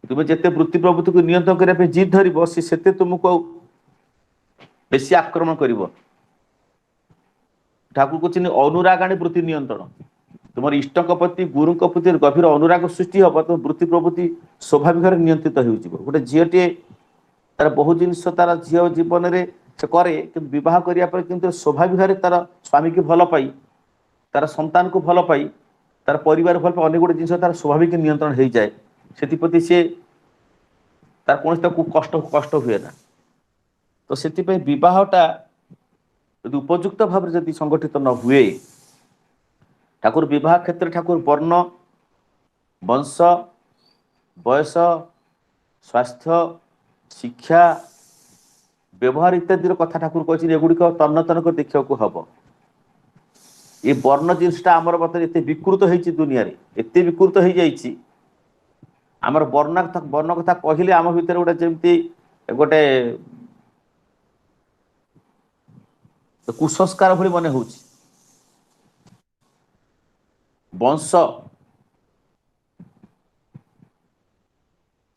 ତୁମେ ଯେତେ ବୃତ୍ତି ପ୍ରବୃତ୍ତିକୁ ନିୟନ୍ତ୍ରଣ କରିବା ପାଇଁ ଜିଦ୍ ଧରିବ ସେ ସେତେ ତୁମକୁ ଆଉ ବେଶୀ ଆକ୍ରମଣ କରିବ। ଠାକୁର କହୁଛନ୍ତି ଅନୁରାଗାଣୀ ବୃତ୍ତି ନିୟନ୍ତ୍ରଣ। ତୁମର ଇଷ୍ଟଙ୍କ ପ୍ରତି ଗୁରୁଙ୍କ ପ୍ରତି ଗଭୀର ଅନୁରାଗ ସୃଷ୍ଟି ହବ, ତୁମ ବୃତ୍ତି ପ୍ରବୃତ୍ତି ସ୍ୱାଭାବିକ ଭାବରେ ନିୟନ୍ତ୍ରିତ ହେଉଯିବ। ଗୋଟେ ଝିଅଟିଏ ତାର ବହୁ ଜିନିଷ ତାର ଝିଅ ଜୀବନରେ ସେ କରେ, କିନ୍ତୁ ବିବାହ କରିବା ପରେ କିନ୍ତୁ ସ୍ୱାଭାବିକ ଭାବରେ ତାର ସ୍ୱାମୀକି ଭଲ ପାଇ, ତାର ସନ୍ତାନକୁ ଭଲ ପାଇ, ତାର ପରିବାର ଭଲ ପାଇ, ଅନେକ ଗୁଡ଼ିଏ ଜିନିଷ ତାର ସ୍ୱାଭାବିକ ନିୟନ୍ତ୍ରଣ ହେଇଯାଏ। ସେଥିପ୍ରତି ସେ ତାର କୌଣସି ତାକୁ କଷ୍ଟ ହୁଏ ନା। ତ ସେଥିପାଇଁ ବିବାହଟା ଯଦି ଉପଯୁକ୍ତ ଭାବରେ ଯଦି ସଂଗଠିତ ନ ହୁଏ, ଠାକୁର ବିବାହ କ୍ଷେତ୍ରରେ ଠାକୁର ବର୍ଣ୍ଣ, ବଂଶ, ବୟସ, ସ୍ୱାସ୍ଥ୍ୟ, ଶିକ୍ଷା, ବ୍ୟବହାର ଇତ୍ୟାଦିର କଥା ଠାକୁର କହିଛନ୍ତି ଏଗୁଡ଼ିକ ତନ୍ନ ତନ୍ନ କରି ଦେଖିବାକୁ ହବ। ଏ ବର୍ଣ୍ଣ ଜିନିଷଟା ଆମର ବର୍ତ୍ତମାନ ଏତେ ବିକୃତ ହେଇଛି ଦୁନିଆରେ, ଏତେ ବିକୃତ ହେଇଯାଇଛି, ଆମର ବର୍ଣ୍ଣ କଥା କହିଲେ ଆମ ଭିତରେ ଗୋଟେ ଯେମିତି ଗୋଟେ କୁସଂସ୍କାର ଭଳି ମନେ ହଉଛି। ବଂଶ,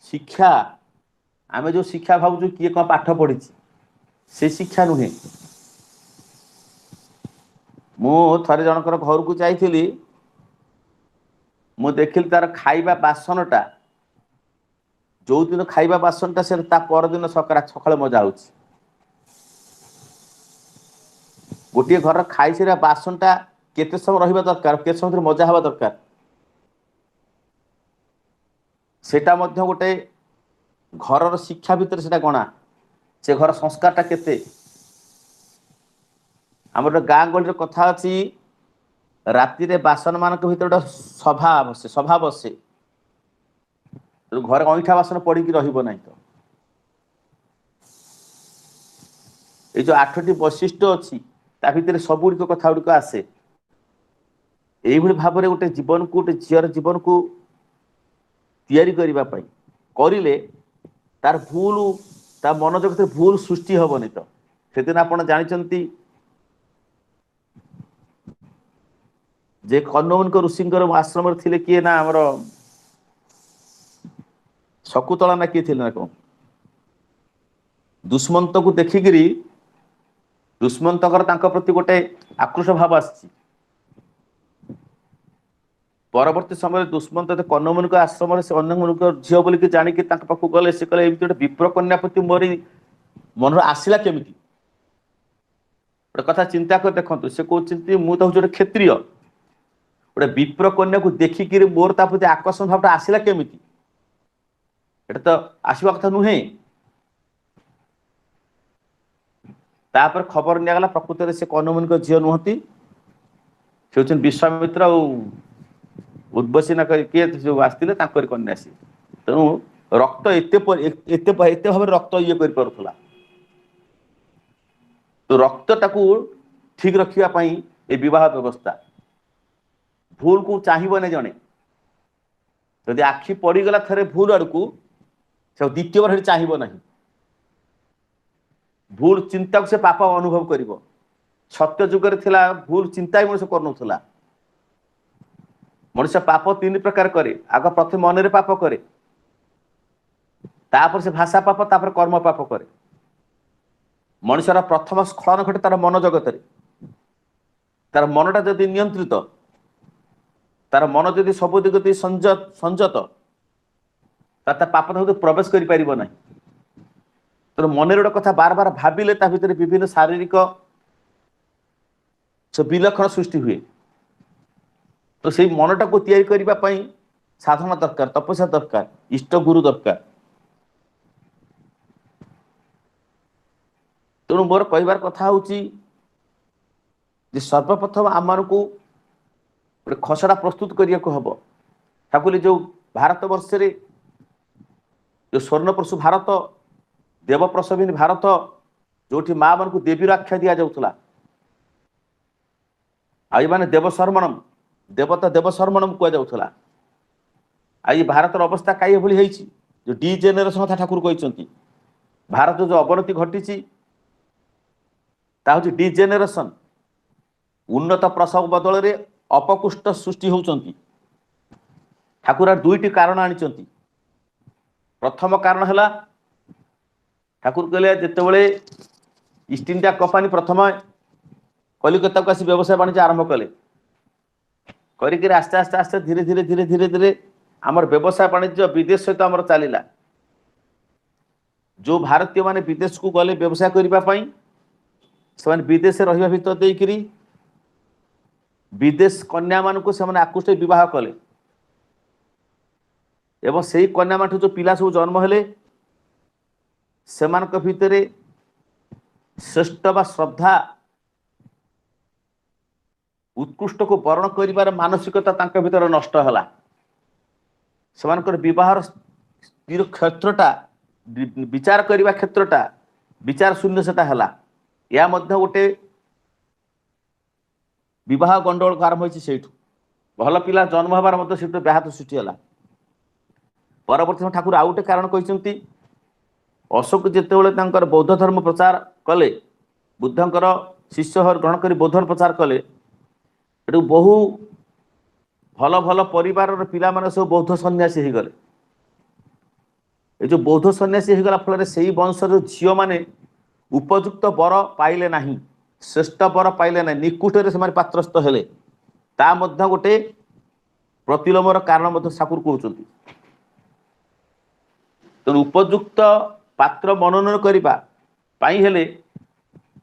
ଶିକ୍ଷା, ଆମେ ଯୋଉ ଶିକ୍ଷା ଭାବୁଛୁ କିଏ କଣ ପାଠ ପଢିଛି, ସେ ଶିକ୍ଷା ନୁହେଁ। ମୁଁ ଥରେ ଜଣଙ୍କର ଘରକୁ ଯାଇଥିଲି, ମୁଁ ଦେଖିଲି ତାର ଖାଇବା ବାସନଟା, ଯୋଉଦିନ ଖାଇବା ବାସନଟା ସେ ତା ପରଦିନ ସକାଳେ ମଜା ହଉଛି। ଗୋଟିଏ ଘରର ଖାଇସାରିବା ବାସନଟା କେତେ ସମୟ ରହିବା ଦରକାର, କେତେ ସମୟ ମଜା ହେବା ଦରକାର, ସେଟା ମଧ୍ୟ ଗୋଟେ ଘରର ଶିକ୍ଷା ଭିତରେ ସେଟା ଗଣା। ସେ ଘର ସଂସ୍କାରଟା କେତେ। ଆମର ଗୋଟେ ଗାଁ ଗହଳିରେ କଥା ଅଛି, ରାତିରେ ବାସନ ମାନଙ୍କ ଭିତରେ ଗୋଟେ ସଭା ବସେ। ଘରେ ଅଇଁଠା ବାସନ ପଡିକି ରହିବ ନାହିଁ। ତ ଏଇ ଯୋଉ 8ଟି ବୈଶିଷ୍ଟ୍ୟ ଅଛି ତା ଭିତରେ ସବୁଗୁଡ଼ିକ କଥା ଗୁଡ଼ିକ ଆସେ। ଏଇଭଳି ଭାବରେ ଗୋଟେ ଜୀବନକୁ, ଗୋଟେ ଝିଅର ଜୀବନକୁ ତିଆରି କରିବା ପାଇଁ କରିଲେ ତାର ଭୁଲ, ତା ମନ ଜଗତରେ ଭୁଲ ସୃଷ୍ଟି ହବନି। ତ ସେଦିନ ଆପଣ ଜାଣିଛନ୍ତି ଯେ କନୌନକ ଋଷିଙ୍କର ଆଶ୍ରମରେ ଥିଲେ କିଏ ନା ଆମର ଶକୁନ୍ତଳା ନା କିଏ ଥିଲେ ନା କଣ, ଦୁଷ୍ମନ୍ତକୁ ଦେଖିକିରି ଦୁଷ୍ମନ୍ତଙ୍କର ତାଙ୍କ ପ୍ରତି ଗୋଟେ ଆକ୍ରୋଶ ଭାବ ଆସିଛି। ପରବର୍ତ୍ତୀ ସମୟରେ ଦୁଷ୍ମନ୍ତ କନୌମୁନିଙ୍କ ଆଶ୍ରମରେ ସେ ଅନ୍ୟମାନଙ୍କ ଝିଅ ବୋଲିକି ଜାଣିକି ତାଙ୍କ ପାଖକୁ ଗଲେ। ସେ କହିଲେ ଏମିତି ଗୋଟେ ବିପ୍ର କନ୍ୟା ପ୍ରତି ମୋରି ମନରେ ଆସିଲା କେମିତି। ଗୋଟେ କଥା ଚିନ୍ତା କରି ଦେଖନ୍ତୁ, ସେ କହୁଛନ୍ତି ମୁଁ ତ ହଉଛି ଗୋଟେ କ୍ଷତ୍ରିୟ, ଗୋଟେ ବିପ୍ର କନ୍ୟାକୁ ଦେଖିକିରି ମୋର ତା ପ୍ରତି ଆକର୍ଷଣ ଭାବଟା ଆସିଲା କେମିତି। ଏଟା ତ ଆସିବା କଥା ନୁହେଁ। ତାପରେ ଖବର ନିଆଗଲା ପ୍ରକୃତରେ ସେ କନୌମୁନିଙ୍କ ଝିଅ ନୁହନ୍ତି, ସେ ହଉଛନ୍ତି ବିଶ୍ୱାମିତ୍ର ଆଉ ଉର୍ବଶୀ ନା କିଏ ଯୋଉ ଆସିଥିଲେ ତାଙ୍କରି କନ୍ୟା ସିଏ। ତେଣୁ ରକ୍ତ ଏତେ ଭାବରେ ରକ୍ତ ଇଏ କରିପାରୁଥିଲା। ତ ରକ୍ତଟାକୁ ଠିକ ରଖିବା ପାଇଁ ଏ ବିବାହ ବ୍ୟବସ୍ଥା। ଭୁଲକୁ ଚାହିଁବନି ଜଣେ, ଯଦି ଆଖି ପଡିଗଲା ଥରେ ଭୁଲ ଆଡକୁ, ସେ ଦ୍ୱିତୀୟବାର ସେଠି ଚାହିଁବ ନାହିଁ। ଭୁଲ ଚିନ୍ତାକୁ ସେ ପାପ ଅନୁଭବ କରିବ। ସତ୍ୟ ଯୁଗରେ ଥିଲା ଭୁଲ ଚିନ୍ତା ହିଁ ମଣିଷ କରୁନଥିଲା। ମଣିଷ ପାପ 3 ପ୍ରକାର କରେ। ଆଗ ପ୍ରଥମେ ମନରେ ପାପ କରେ, ତାପରେ ସେ ଭାଷା ପାପ, ତାପରେ କର୍ମ ପାପ କରେ। ମଣିଷର ପ୍ରଥମ ସ୍ଖଳନ ଘଟେ ତାର ମନ ଜଗତରେ। ତାର ମନଟା ଯଦି ନିୟନ୍ତ୍ରିତ, ତାର ମନ ଯଦି ସବୁ ଦିଗ ଦେଇ ସଂଯତ, ତା ପାପ ତାକୁ ପ୍ରବେଶ କରିପାରିବ ନାହିଁ। ତେଣୁ ମନରେ ଗୋଟେ କଥା ବାର ବାର ଭାବିଲେ ତା ଭିତରେ ବିଭିନ୍ନ ଶାରୀରିକ ବିଲକ୍ଷଣ ସୃଷ୍ଟି ହୁଏ। ତ ସେଇ ମନଟାକୁ ତିଆରି କରିବା ପାଇଁ ସାଧନା ଦରକାର, ତପସ୍ୟା ଦରକାର, ଇଷ୍ଟ ଗୁରୁ ଦରକାର। तेणु मोर कहबार कथा होची जे सर्वप्रथम आमको गोटे खसड़ा प्रस्तुत करने को हम ठाकुर जो भारत वर्ष जो स्वर्ण प्रसु भारत देव प्रसविनी भारत जो माँ मान को देवीर आख्या दि जाऊला आई माने देव शर्मणम देवता देव शर्मणम कहुला आई भारतर अवस्था कई भाई जो डी जेनेरेशन कथा ठाकुर कहते भारत जो अवनति घटी हूँ डी जेनेरेशन उन्नत प्रसव बदल में अपकुष्ट सृष्टि होती ठाकुर दुईटी कारण आनी प्रथम कारण है ठाकुर कहले जितेबले ईस्ट इंडिया कंपनी प्रथम कलिकता को आसी व्यवसाय वाणिज्य आरंभ कले कर आस्ते आस्ते आस्ते धीरे धीरे धीरे धीरे धीरे आमर व्यवसाय वाणिज्य विदेश सहित आमर चलला जो भारतीय माने विदेश को गले व्यवसाय करने से विदेश रहा भितर देकरी विदेश कन्या मान को आकृष्ट विवाह कले एवं से कन्या मान जो पिला सब जन्म हेले से भितर श्रेष्ठ बा श्रद्धा उत्कृष्ट को वर्ण कर मानसिकता तांका भीतर नष्ट है से विवाह क्षेत्रटा विचार करने क्षेत्रटा विचार शून्य से या गोटे विवाह गंडगोल आरंभ होती भल पिला जन्म हबार से व्याहत सृष्टि है परवर्ती ठाकुर आउ गोटे कारण कहते अशोक जितेबाला बौद्ध धर्म प्रचार कले बुद्धंकर शिष्य ग्रहण कर बौद्ध धर्म प्रचार कले बहु भल भल परिवार पिला माने सब बौद्ध सन्यासी हो गले ये जो बौद्ध सन्यासी होगला फल से वंशर झील मैंने उपयुक्त वर पाइले नहीं श्रेष्ठ वर पाइले ना निकुटर से पात्रस्थ हेले ता मध्य गोटे प्रतिलोमर कारण ठाकुर कहते तेणु उपयुक्त पात्र मनोनयन करने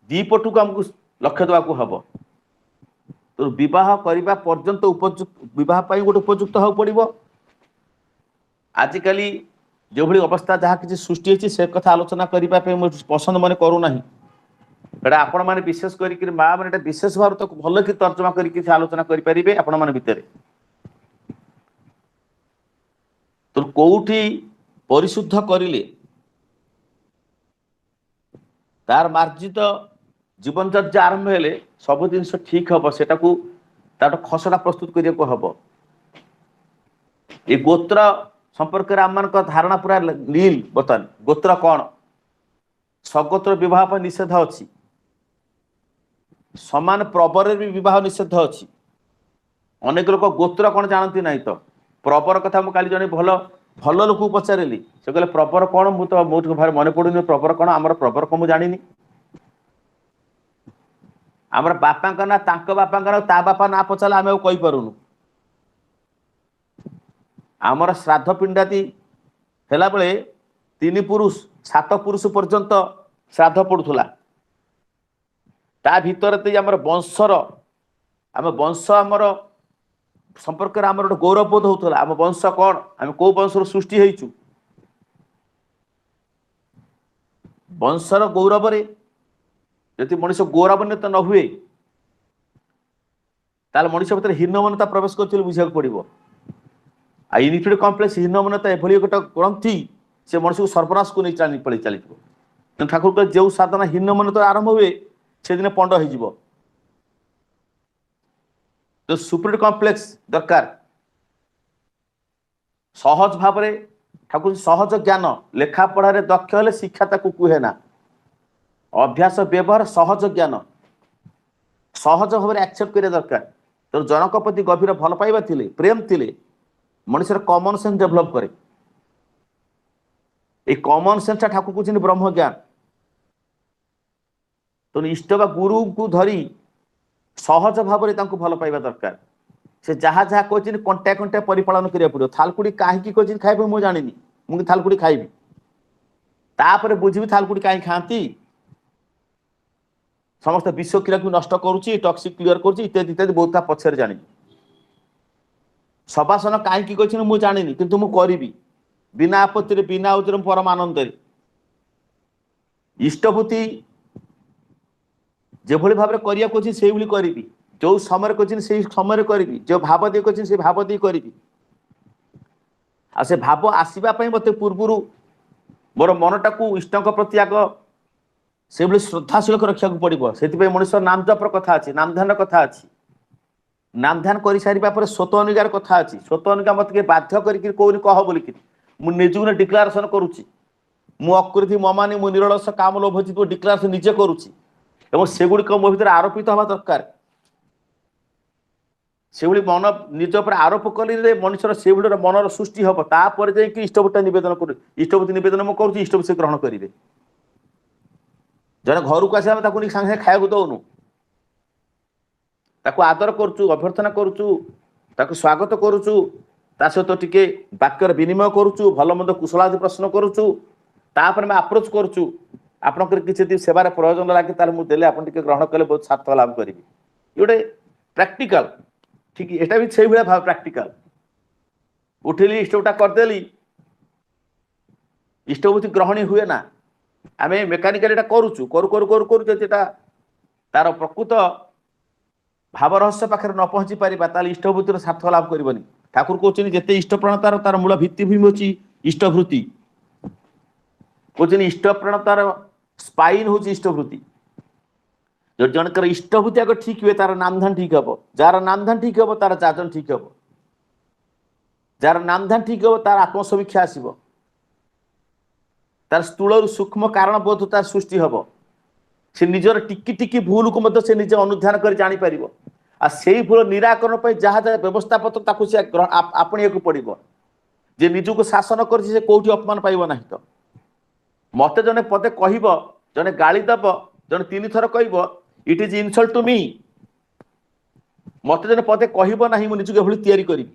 दीपटू को आमको लक्ष्य देवा हम तो विवाह करने पर्यंत उपयुक्त विवाह गोटे उपयुक्त हो पड़ो आजिकली जो भली अवस्था जहाँ किसी सृष्टि होती से कथा आलोचना करने पसंद मन करूना एटा आपण मैंने विशेष कर माँ मैंने विशेष भाव तो भल कि तर्जमा करके आलोचना करेंगे आपण मैंने भितर तो कौटी परिशुद्ध करिले तार मार्जित जीवनचर्या आरंभ हेले सब जिन ठीक हम से खसड़ा प्रस्तुत करने को हम ये गोत्र संपर्क आम मान धारणा पूरा नील बर्तमान गोत्र कौन सगोत्र विवाह पर निषेध अच्छी समान प्रबर भी विवाह निषेध अच्छी अनेक लोक गोत्र कौन जानती ना तो प्रबर कथा मुझे जन भल भल लोक पचारि से कहले प्रबर कौन मुझे तो मोट भाई मन पड़ूनी प्रबर कौन आमर प्रबर कौन मुझे जानी आमर बापा ना बापा ना ता बापा ना पचारे आम कहीपरूनु आमर श्राद्ध पिंडाती है बेले 3 पुरुष 7 पुरुष पर्यंत श्राद्ध पड़ूला ता भीतर आमर वंशर आम वंश आमर संपर्क आमर गोटे गौरवबोध होता आम वंश कौन आम कौ वंशर सृष्टि होइचु वंशर गौरव यदि मनुष्य गौरवान्वित न हुए ताल मनुष्य भीतर हीनमनता प्रवेश कर बुझा पड़ो इनिफिड कम्प्लेक्स हीनमनता एभली गोटे ग्रंथि से मनुष्य को सर्वनाश को नहीं चली ठाकुर कह जो साधना हीनमनता आरंभ हुए से दिन पंड हो तो सुप्रीड कम्प्लेक्स दरकार सहज भाव ठाकुर सहज ज्ञान लेखा पढ़ारे दक्ष हेले शिक्षा ताकू कहे ना अभ्यास व्यवहार सहज ज्ञान सहज भाव एक्सेप्ट करिया दरकार तो जनक प्रति गभीर भल पाइबा थिले प्रेम थिले मनुष्य कॉमन सेंस डेभलप करे ये कॉमन सेंस ठाकुर कहते ब्रह्म ज्ञान तो इष्ट बा गुरु को धरी सहज भाव भल पाइबा दरकार से जहाँ जहाँ कहते कंटा कंटा परिपालन करा पड़ो थालकुड़ी कहीं कहते खाइबे मुझे जानी मुझे थालकुड़ी खाइबी तापर बुझी थालकुड़ी कहीं खाती समस्त विश्व क्रिया को नष्ट करुच्ची टॉक्सिक क्लियर करुच्ची इत्यादि इत्यादि बहुत पछर जानी सबासन कहीं कहते मुझे जानी किंतु मु करी बिना आपत्ति बिना उद्यम परम आनंद इष्टभूति যেভাবে ভাবে করিয়া কইছি সেইভাবে করিবি, যে সময় কইছি সেই সময় করিবি, যে ভাব দিয়ে কইছি সেই ভাব দিয়ে করিবি। আর সে ভাব আসিবা পাই মতে পূর্বରୁ মোর মনটাକୁ ইষ্টଙ୍କ ପ୍ରତି ଆଗ ସେଭଳି ଶ୍ରଦ୍ଧାଶୀଳ ରଖିବାକୁ ପଡିବ। ସେଥିପାଇଁ ମଣିଷ ନାମ ଜପର କଥା ଅଛି, ନାମ ଧ୍ୟାନର କଥା ଅଛି। ନାମ ଧ୍ୟାନ କରିସାରିବା ପରେ ସ୍ୱତ ଅନୁଗାର କଥା ଅଛି। ସ୍ୱତ ଅନୁଗା ମତେ କିଏ ବାଧ୍ୟ କରିକି କହୁନି କହ ବୋଲିକି, ମୁଁ ନିଜକୁ ଡିକ୍ଲାରେସନ କରୁଛି। ମୁଁ ଅକୃତି ମମାନି, ମୁଁ ନିରଳସ କାମ ଲୋଭ ଜିତ ଡିକ୍ଲାରେସନ ନିଜେ କରୁଛି, ଏବଂ ସେଗୁଡ଼ିକ ମୋ ଭିତରେ ଆରୋପିତ ହେବା ଦରକାର। ସେଭଳି ମନ ନିଜ ଉପରେ ଆରୋପ କଲେ ମଣିଷର ସେଭଳି ମନର ସୃଷ୍ଟି ହବ। ତାପରେ ଯାଇକି ଇଷ୍ଟଭୂତି ନିବେଦନ କରୁ, ଇଷ୍ଟଭୂତି ନିବେଦନ ମୁଁ କରୁଛି, ଇଷ୍ଟଭୂତି ସେ ଗ୍ରହଣ କରିବେ। ଜଣେ ଘରକୁ ଆସିଲା ଆମେ ତାକୁ ସାଙ୍ଗେ ସାଙ୍ଗେ ଖାଇବାକୁ ଦଉନୁ, ତାକୁ ଆଦର କରୁଛୁ, ଅଭ୍ୟର୍ଥନା କରୁଛୁ, ତାକୁ ସ୍ୱାଗତ କରୁଛୁ, ତା ସହିତ ଟିକେ ବାକ୍ୟର ବିନିମୟ କରୁଛୁ, ଭଲ ମନ୍ଦ କୁଶଳାଦି ପ୍ରଶ୍ନ କରୁଛୁ, ତାପରେ ଆମେ ଆପ୍ରୋଚ୍ କରୁଛୁ। ଆପଣଙ୍କର କିଛି ଯଦି ସେବାର ପ୍ରୟୋଜନ ଲାଗେ ତାହେଲେ ମୁଁ ଦେଲେ ଆପଣ ଟିକେ ଗ୍ରହଣ କଲେ ବହୁତ ସାର୍ଥକ ଲାଭ କରିବି। ଗୋଟେ ପ୍ରାକ୍ଟିକାଲ, ଠିକ ଏଟା ବି ସେଇଭଳିଆ ଭାବ ପ୍ରାକ୍ଟିକାଲ। ଉଠିଲି ଇଷ୍ଟଭୂତିଟା କରିଦେଲି, ଇଷ୍ଟଭୂତି ଗ୍ରହଣୀ ହୁଏ ନା। ଆମେ ମେକାନିକାଲି ଏଟା କରୁଛୁ, କରୁ କରୁ କରୁ କରୁ ଯଦି ଏଟା ତାର ପ୍ରକୃତ ଭାବ ରହସ୍ୟ ପାଖରେ ନ ପହଞ୍ଚି ପାରିବା ତାହେଲେ ଇଷ୍ଟଭୂତିର ସାର୍ଥକ ଲାଭ କରିବନି। ଠାକୁର କହୁଛନ୍ତି ଯେତେ ଇଷ୍ଟପ୍ରଣତାର ତାର ମୂଳ ଭିତ୍ତିଭୂମି ହେଉଛି ଇଷ୍ଟଭୂତି। କହୁଛନ୍ତି ଇଷ୍ଟପ୍ରଣତାର ସ୍ପାଇନ୍ ହେଉଛି ଇଷ୍ଟଭୂତି। ଯଦି ଜଣଙ୍କର ଇଷ୍ଟଭୂତି ଆଗ ଠିକ ହୁଏ ତାର ନାମଧାନ ଠିକ ହବ। ଯାହାର ନାମଧାନ ଠିକ ହବ ତାର ଯାଜନ ଠିକ ହବ। ଯାହାର ନାମଧାନ ଠିକ ହବ ତାର ଆତ୍ମସମୀକ୍ଷା ଆସିବ, ତାର ସ୍ଥୂଳରୁ ସୂକ୍ଷ୍ମ କାରଣ ବୋଧ ତାର ସୃଷ୍ଟି ହବ। ସେ ନିଜର ଟିକି ଟିକି ଭୁଲକୁ ମଧ୍ୟ ସେ ନିଜେ ଅନୁଧ୍ୟାନ କରି ଜାଣିପାରିବ। ଆଉ ସେଇ ଭୁଲ ନିରାକରଣ ପାଇଁ ଯାହା ଯାହା ବ୍ୟବସ୍ଥାପତ୍ର ତାକୁ ସେ ଆପଣେଇବାକୁ ପଡିବ। ଯେ ନିଜକୁ ଶାସନ କରିଛି ସେ କୋଉଠି ଅପମାନ ପାଇବ ନାହିଁ। ତ ମତେ ଜଣେ ପଦେ କହିବ, ଜଣେ ଗାଳି ଦବ, ଜଣେ 3 ଥର କହିବ ଇଟ୍ ଇଜ ଇନସଲ୍ଟ ଟୁ ମି, ମତେ ଜଣେ ପଦେ କହିବ ନାହିଁ ମୁଁ ନିଜକୁ ଏଭଳି ତିଆରି କରିବି,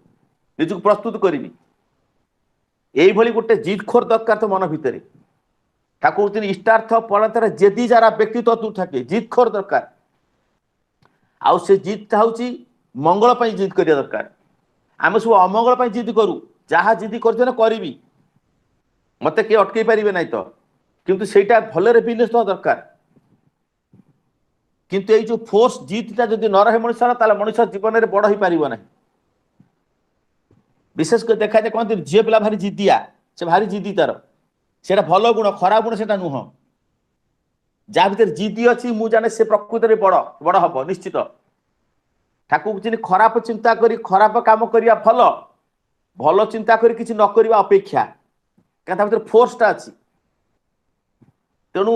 ନିଜକୁ ପ୍ରସ୍ତୁତ କରିବି। এইভଳି ଗୋଟେ জিদখোর দরকার তো মন ভিতরে। ঠাকুর তিনি ইষ্টার্থ পরান্তরে জেদি যারা ব্যক্তিত্ব তু থাকে জিদখোর দরকার। ଆଉ ସେ ଜିଦଟା ହେଉଛି ମଙ୍ଗଳ ପାଇଁ ଜିଦ କରିବା ଦରକାର। ଆମେ ସବୁ ଅମଙ୍ଗଳ ପାଇଁ ଜିଦ କରୁ, ଯାହା ଜିଦ କରିଥିଲେ କରିବି, ମତେ କିଏ ଅଟକେଇ ପାରିବେ ନାହିଁ ତ, କିନ୍ତୁ ସେଇଟା ଭଲରେ ବିଜନେସ୍ ହେବା ଦରକାର। କିନ୍ତୁ ଏଇ ଯୋଉ ଫୋର୍ସ ଜିଦଟା ଯଦି ନ ରହେ ମଣିଷର ତାହେଲେ ମଣିଷ ଜୀବନରେ ବଡ ହେଇପାରିବ ନାହିଁ। ବିଶେଷ କରି ଦେଖାଯାଏ କହନ୍ତି ଝିଅ ପିଲା ଭାରି ଜିଦିଆ, ସେ ଭାରି ଜିଦି, ତାର ସେଟା ଭଲ ଗୁଣ, ଖରାପ ଗୁଣ ସେଟା ନୁହଁ। ଯାହା ଭିତରେ ଜିଦି ଅଛି ମୁଁ ଜାଣେ ସେ ପ୍ରକୃତରେ ବଡ ବଡ ହବ ନିଶ୍ଚିତ। ଠାକୁର ଚିହ୍ନି ଖରାପ ଚିନ୍ତା କରି ଖରାପ କାମ କରିବା ଭଲ, ଭଲ ଚିନ୍ତା କରି କିଛି ନ କରିବା ଅପେକ୍ଷା, କାରଣ ତା ଭିତରେ ଫୋର୍ସଟା ଅଛି। ତେଣୁ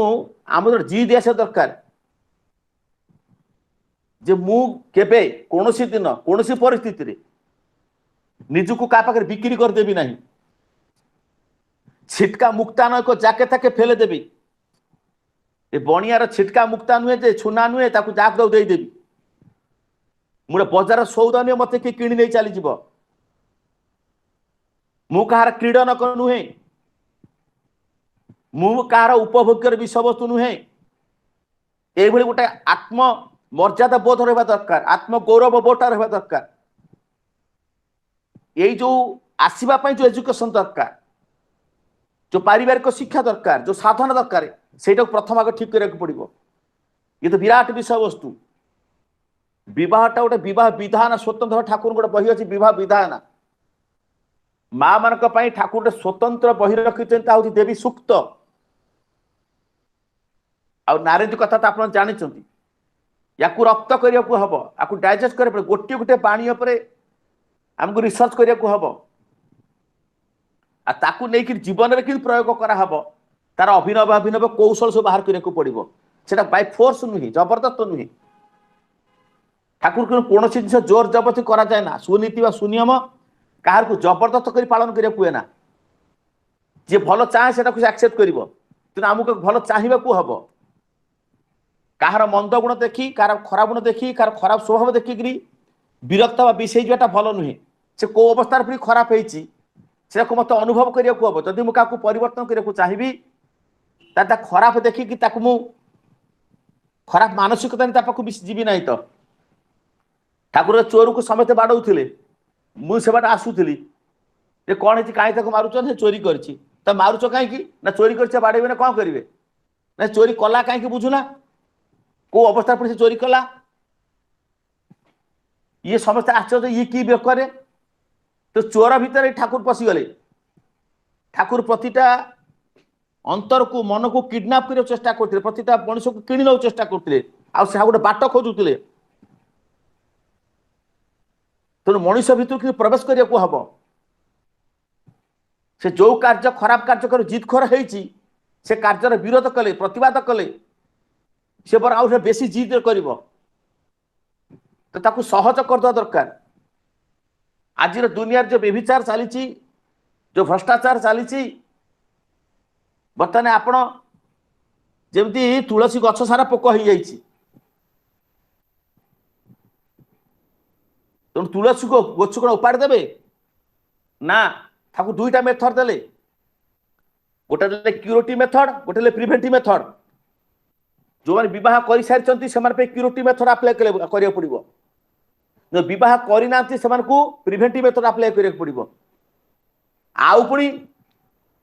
ଆମର ଜିଦ୍ ଆସିବା ଦରକାର ଯେ ମୁଁ କେବେ କୌଣସି ଦିନ କୌଣସି ପରିସ୍ଥିତିରେ ନିଜକୁ କାହା ପାଖରେ ବିକ୍ରି କରିଦେବି ନାହିଁ। ଛିଟକା ମୁକ୍ତା ନ ଏକ ଯାକେ ତାକେ ଫେଲେ ଦେବି। ଏ ବଣିଆର ଛିଟକା ମୁକ୍ତା ନୁହେଁ ଯେ ଛୁନା ନୁହେଁ, ତାକୁ ଯାହାକୁ ତାକୁ ଦେଇଦେବି। ମୁଁ ବଜାର ସଉଦା ନୁହେଁ ମତେ କିଏ କିଣି ନେଇ ଚାଲିଯିବ। ମୁଁ କାହାର କ୍ରୀଡ଼ନକ ନୁହେଁ, ମୁଁ କାହାର ଉପଭୋଗ୍ୟର ବିଷୟବସ୍ତୁ ନୁହେଁ। এইଭଳି ଗୋଟେ ଆତ୍ମ ମର୍ଯ୍ୟାଦା ବୋଧ ରହିବା ଦରକାର, ଆତ୍ମ ଗୌରବ ବୋଧ ରହିବା ଦରକାର। ଏଇ ଯୋଉ ଆସିବା ପାଇଁ ଯୋଉ ଏଜୁକେସନ ଦରକାର, ଯୋଉ ପାରିବାରିକ ଶିକ୍ଷା ଦରକାର, ଯୋଉ ସାଧନ ଦରକାର, ସେଇଟାକୁ ପ୍ରଥମ ଆଗ ଠିକ କରିବାକୁ ପଡିବ। ଇଏ ତ ବିରାଟ ବିଷୟବସ୍ତୁ। ବିବାହଟା ଗୋଟେ ବିବାହ ବିଧାନ, ସ୍ୱତନ୍ତ୍ର ଠାକୁର ଗୋଟେ ବହି ଅଛି ବିବାହ ବିଧାନ। ମା ମାନଙ୍କ ପାଇଁ ଠାକୁର ଗୋଟେ ସ୍ୱତନ୍ତ୍ର ବହି ରଖିଛନ୍ତି, ତା ହଉଛି ଦେବୀ ସୂକ୍ତ। ଆଉ ନାରୀଙ୍କ କଥା ତ ଆପଣ ଜାଣିଛନ୍ତି। ୟାକୁ ରକ୍ତ କରିବାକୁ ହବ, ୟାକୁ ଡାଇଜେଷ୍ଟ କରିବାକୁ ପଡିବ। ଗୋଟିଏ ଗୋଟିଏ ବାଣୀ ଉପରେ ଆମକୁ ରିସର୍ଚ୍ଚ କରିବାକୁ ହବ, ଆଉ ତାକୁ ନେଇକି ଜୀବନରେ କେମିତି ପ୍ରୟୋଗ କରାହବ ତାର ଅଭିନବ ଅଭିନବ କୌଶଳ ସବୁ ବାହାର କରିବାକୁ ପଡିବ। ସେଟା ବାଇ ଫୋର୍ସ ନୁହେଁ, ଜବରଦସ୍ତ ନୁହେଁ। ଠାକୁର କୌଣସି ଜିନିଷ ଜୋର ଜବରଦସ୍ତି କରାଯାଏ ନା। ସୁନୀତି ବା ସୁନିୟମ କାହାକୁ ଜବରଦସ୍ତ କରି ପାଳନ କରିବାକୁ ହୁଏ ନା। ଯିଏ ଭଲ ଚାହେଁ ସେଟାକୁ ସେ ଆକ୍ସେପ୍ଟ କରିବ, କିନ୍ତୁ ଆମକୁ ଭଲ ଚାହିଁବାକୁ ହବ। କାହାର ମନ୍ଦ ଗୁଣ ଦେଖି, କାହାର ଖରାପ ଗୁଣ ଦେଖି, କାହାର ଖରାପ ସ୍ୱଭାବ ଦେଖିକିରି ବିରକ୍ତ ବା ବିଷେଇ ଯିବାଟା ଭଲ ନୁହେଁ। ସେ କୋଉ ଅବସ୍ଥାରେ ପୁଣି ଖରାପ ହେଇଛି ସେଟାକୁ ମତେ ଅନୁଭବ କରିବାକୁ ହବ। ଯଦି ମୁଁ କାହାକୁ ପରିବର୍ତ୍ତନ କରିବାକୁ ଚାହିଁବି ତାହେଲେ ତା ଖରାପ ଦେଖିକି ତାକୁ ମୁଁ ଖରାପ ମାନସିକତା ତା ପାଖକୁ ଯିବି ନାହିଁ। ତ ଠାକୁର ଚୋରକୁ ସମସ୍ତେ ବାଡଉଥିଲେ, ମୁଁ ସେ ବାଟେ ଆସୁଥିଲି, ଯେ କଣ ହେଇଛି କାହିଁ ତାକୁ ମାରୁଛ, ସେ ଚୋରି କରିଛି, ତ ମାରୁଛ କାହିଁକି ନା ଚୋରି କରିছে ବାଡେଇବେ ନା କଣ କରିବେ, ନା ଚୋରି କଲା କାହିଁକି ବୁଝୁନା। को अवस्था पर से चोरी कला ये समस्त आश्चर्य ये कि बेकरे तो चोर भितर ठाकुर पशिगले ठाकुर प्रतिटा अंतर को मन को किडनैप कर चेष्टा करते प्रतिटा मनुष्य को किणी नौ चेष्टा करते गोटे बाट खोजुले तेणु मनुष्य भितर प्रवेश करने को हम से जो कार्य खराब कार्य कर जिदखोर होती से कार्यर विरोध कले प्रतिवाद कले से बर आउ बेसी जिद कर तो सहज करदे दरकार आज दुनिया जो व्यभिचार चली जो भ्रष्टाचार चली बर्तमान आपण जमी तुलसी गछ सारा पोक हो जाए तेणु तुलसी को गछ कौन उपाड़ देवे ना ताकू दुईटा मेथड देले गोटे देले क्यूरेटिव मेथड गोटे देले प्रिवेंटिव मेथड जो माने विवाह कर सारी से क्यूरेटिव मेथड अप्लाई करिया पड़िबो जो विवाह करना से प्रिवेंटिव मेथड अप्लाई करिया पड़िबो आउ पुणी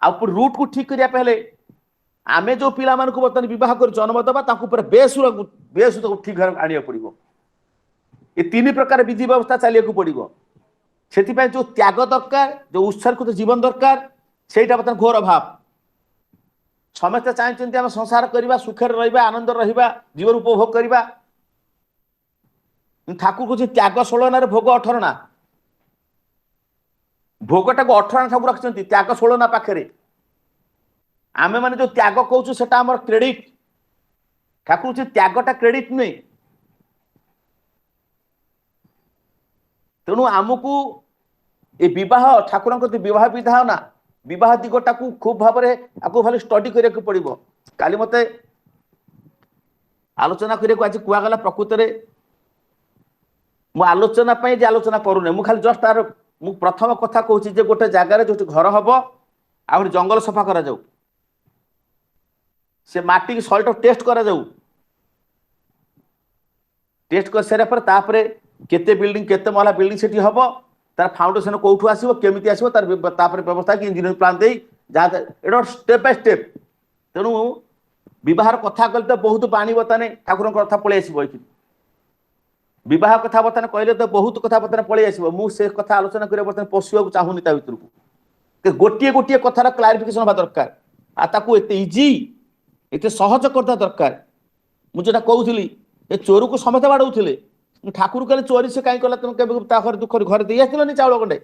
रूट को ठीक करिया पहले आमे जो पिला मान को बर्तमान विवाह कर जन्म दबा ताकू पर बेस ठीक आनिया पड़िबो ये तीन प्रकार विधि व्यवस्था चलिया पड़िबो से जो त्याग दरकार जो उत्सर्गित जीवन दरकार से बर्तमान घोर अभाव समस्ते चाहते आम संसार करवा सुखे रहा आनंद रहा जीवन उपभोग करवा ठाकुर कह त्याग 16 भोग 18 भोगटा को 18 ठाकुर रखिंट त्याग 16 पाखे आमे माने जो त्याग कहूँ से क्रेडिट ठाकुर त्यागटा क्रेडिट नुहे तेणु आमको ये विवाह ठाकुर विवाह विधान विवाह दिगटा को खूब भाव आपको भले स्टडी करने पड़ो काली मते आलोचना करने आज कहगला प्रकृत में मु आलोचना आलोचना करूना मु खाली जस्ट तार मु प्रथम कथा कहूँ जे गोटे जगार जो घर हम आ जंगल सफा करा जाऊ से माटी की सल्ट टेस्ट करा जाऊ टेस्ट कर सारा पर तापरे केते बिल्डिंग केते महला बिल्डिंग सेठी हम तार फाउंडेशन कौटू आसो केमी आसो तार व्यवस्था कि इंजीनियर प्लान दे जहाँ एटा स्टेप बाय स्टेप तेणु विवाह कथा कहले तो बहुत पानी बर्तमान ठाकुर कथा पलि आसो विवाह कथा बर्तमान कहले तो बहुत कथा बर्तमान पलि आसो मुझे कथा आलोचना कर बर्तमान पशुआ चाहूनी ता भर को गोटे गोटे कथार क्लारिफिकेशन हवा दरकार आताकू एत इजी एत सहज करदा दरकार मुझे कहूली ए चोर को समस्ते बाड़ौले ठाकुर कहले चोरी से कहीं कला तुम के दुख घर दे आसनी चाउल खंडे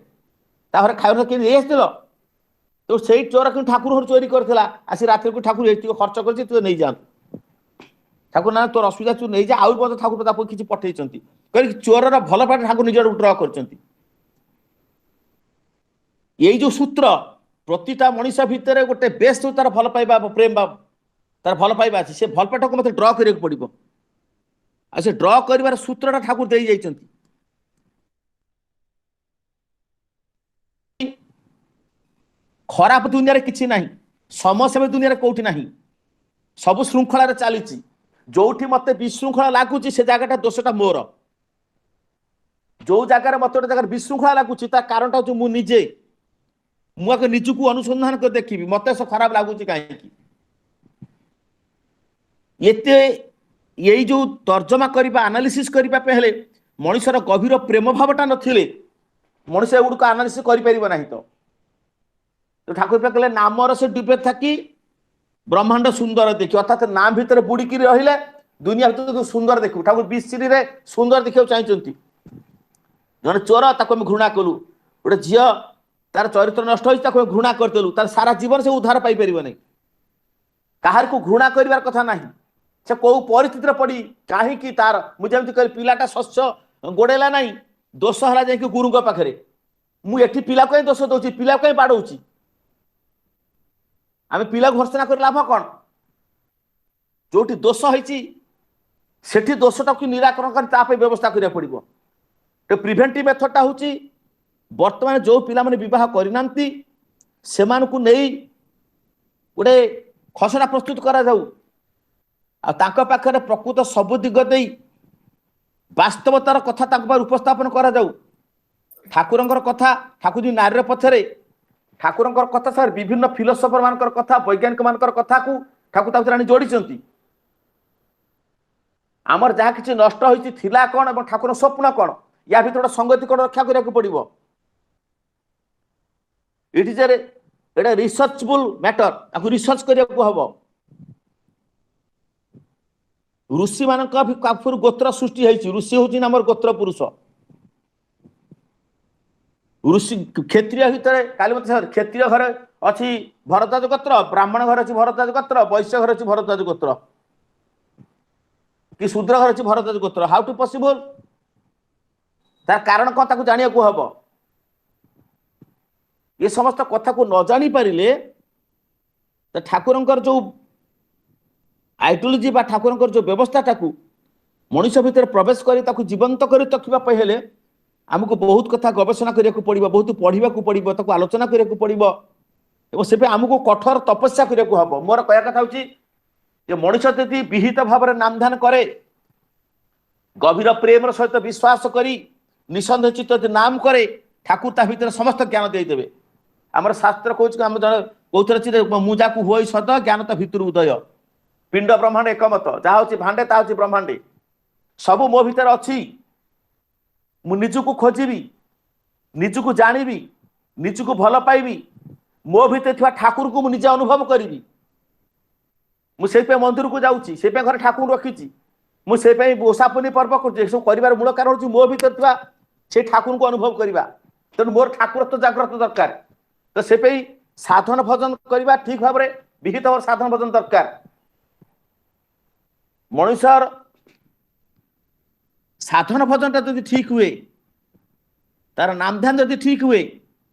घर खाଇବା कि नहीं आसल तो से चोर कि ठाकुर चोरी करता आसी रात को ठाकुर ये खर्च कर तू नहीं जातु ठाकुर ना तोर असुविधा तू नहीं जा आउ बहुत ठाकुर किसी पठे कह चोर भल पाठ ठाकुर निज ड्र कर यही जो सूत्र प्रतिटा मनीषा भितर गोटे बेस्ट तार भल पाइबा प्रेम भाव तार भल पाइबा अच्छे से भल पाठ को मत ड्र करने पड़ो आ से ड्र कर सूत्रटा ठाकुर दे जाइछंती खराब दुनिया किसी ना समस्या दुनिया कौटी ना सब श्रृंखला चली जो मत विशृंखला लगुच से जगह दोषटा मोर जो जगार मत गोटे जगह विशृंखला लगुच कारणटा जो मुझे मुझे निजक अनुसंधान कर देखी मत खराब लगुच कहीं यही जो तर्जमा करने आनालिसिस करने पहले मनुष्यर गभीर प्रेम भावटा नथिले मनुष्य एगुड़ आनालिसिस करना तो ठाकुर कहले नामर से डुबे थकी ब्रह्मांड सुंदर देखिए अर्थात नाम भितर बुड़िकी रहिले दुनिया भर सुंदर देखू ठाकुर बिस्री रे सुंदर देखा चाहते जन चोर ताको घृणा कलु गोटे झी तार चरित्र नष्ट हो घृणा करदेलु तार सारा जीवन से उद्धार पाई परिबो नहीं काहार को घृणा करिवार कथा नहीं से कौ परिस्थिति पड़ी कहीं तार मुझे कह पिलाटा शस्य गोड़ेला ना दोष है जाकि गुरु पाखे मुझे पिला कहीं दोष दौर पिला कहीं बाड़ौची आम पिला भर्सना कर लाभ कौन जो दोष होती दोषटा को निराकरण कर व्यवस्था करा पड़ो तो प्रिभेंटिव मेथडटा हूँ बर्तमान जो पिला माने विवाह करना से गोटे खसड़ा प्रस्तुत करा जाऊ पाखे प्रकृत सब दिग दे वास्तवतार कथा उपस्थापन करा जाऊ ठाकुर कथा ठाकुर नारी पथरे ठाकुर कथा सर विभिन्न फिलोसफर मान कथा वैज्ञानिक मान कथा को ठाकुर जोड़ी आमर जहाँ किसी नष्ट होइछि थिला कौन और ठाकुर स्वप्न कौन या भीतर गोटे संगति कौन रक्षा करिया पड़ो इट इज एटा रिसर्चबुल मैटर आपको रिसर्च करिया हम ऋषि मान गोत्र सृष्टि होइछि ऋषि होउछि आमर गोत्र पुरुष ऋषि क्षत्रिय भितर काली मत क्षत्रिय घर अच्छी भरद्वाज गोत्र ब्राह्मण घर अच्छी भरद्वाज गोत्र वैश्य घर अच्छी भरद्वाज गोत्र कि शूद्र घर अच्छी भरद्वाज गोत्र हाउ टू पॉसिबल तार कारण कौन ताकू जानिया को हबो ये समस्त कथा को न जानी पारिले तो ठाकुरंकर जो आइडियोलॉजी बा ठाकुरंकर जो व्यवस्था टाकू मनुष्य भितर प्रवेश करी ताकू जीवंत करी तकिबा पय हेले हमको बहुत कथा गवेषणा करिया को पड़िबो बहुत पढ़िबा को पड़िबो ताकू आलोचना करिया को पड़िबो एवं से हमको कठोर तपस्या करिया को हबो मोर कहया कथा होची जे मनुष्य यदि विहित भाव में नामधान करे गभीर प्रेम सहित विश्वास करी निसंदेह चित्त नाम करे ठाकुर ता भीतर समस्त ज्ञान देदेवे आमर शास्त्र कौच आम जन कौथर मुजा को हुई सद ज्ञान ता भीतर उदय पिंड ब्रह्मांड एकमत जहाँ हूँ भांडे ता हूँ ब्रह्मांडे सबू मो भीतर अच्छी मु निजको खोजी निजको जानी निजको भल पाइबी मो भीतर थी ठाकुर को मुझे अनुभव करी मुझे मंदिर को जाऊँगी से घर ठाकुर रखी मुझे ओसापुनी पर्व कर मूल कारण हूँ मो भीतर थी से ठाकुर को अनुभव करवा तेणु मोर ठाकुर तो जाग्रत दरकार तो से साधन भजन करवा ठीक भाव में विहित भाव साधन भजन दरकार मनुष्यर साधन भजन जब ठीक हुए तार नामधान जब ठीक हुए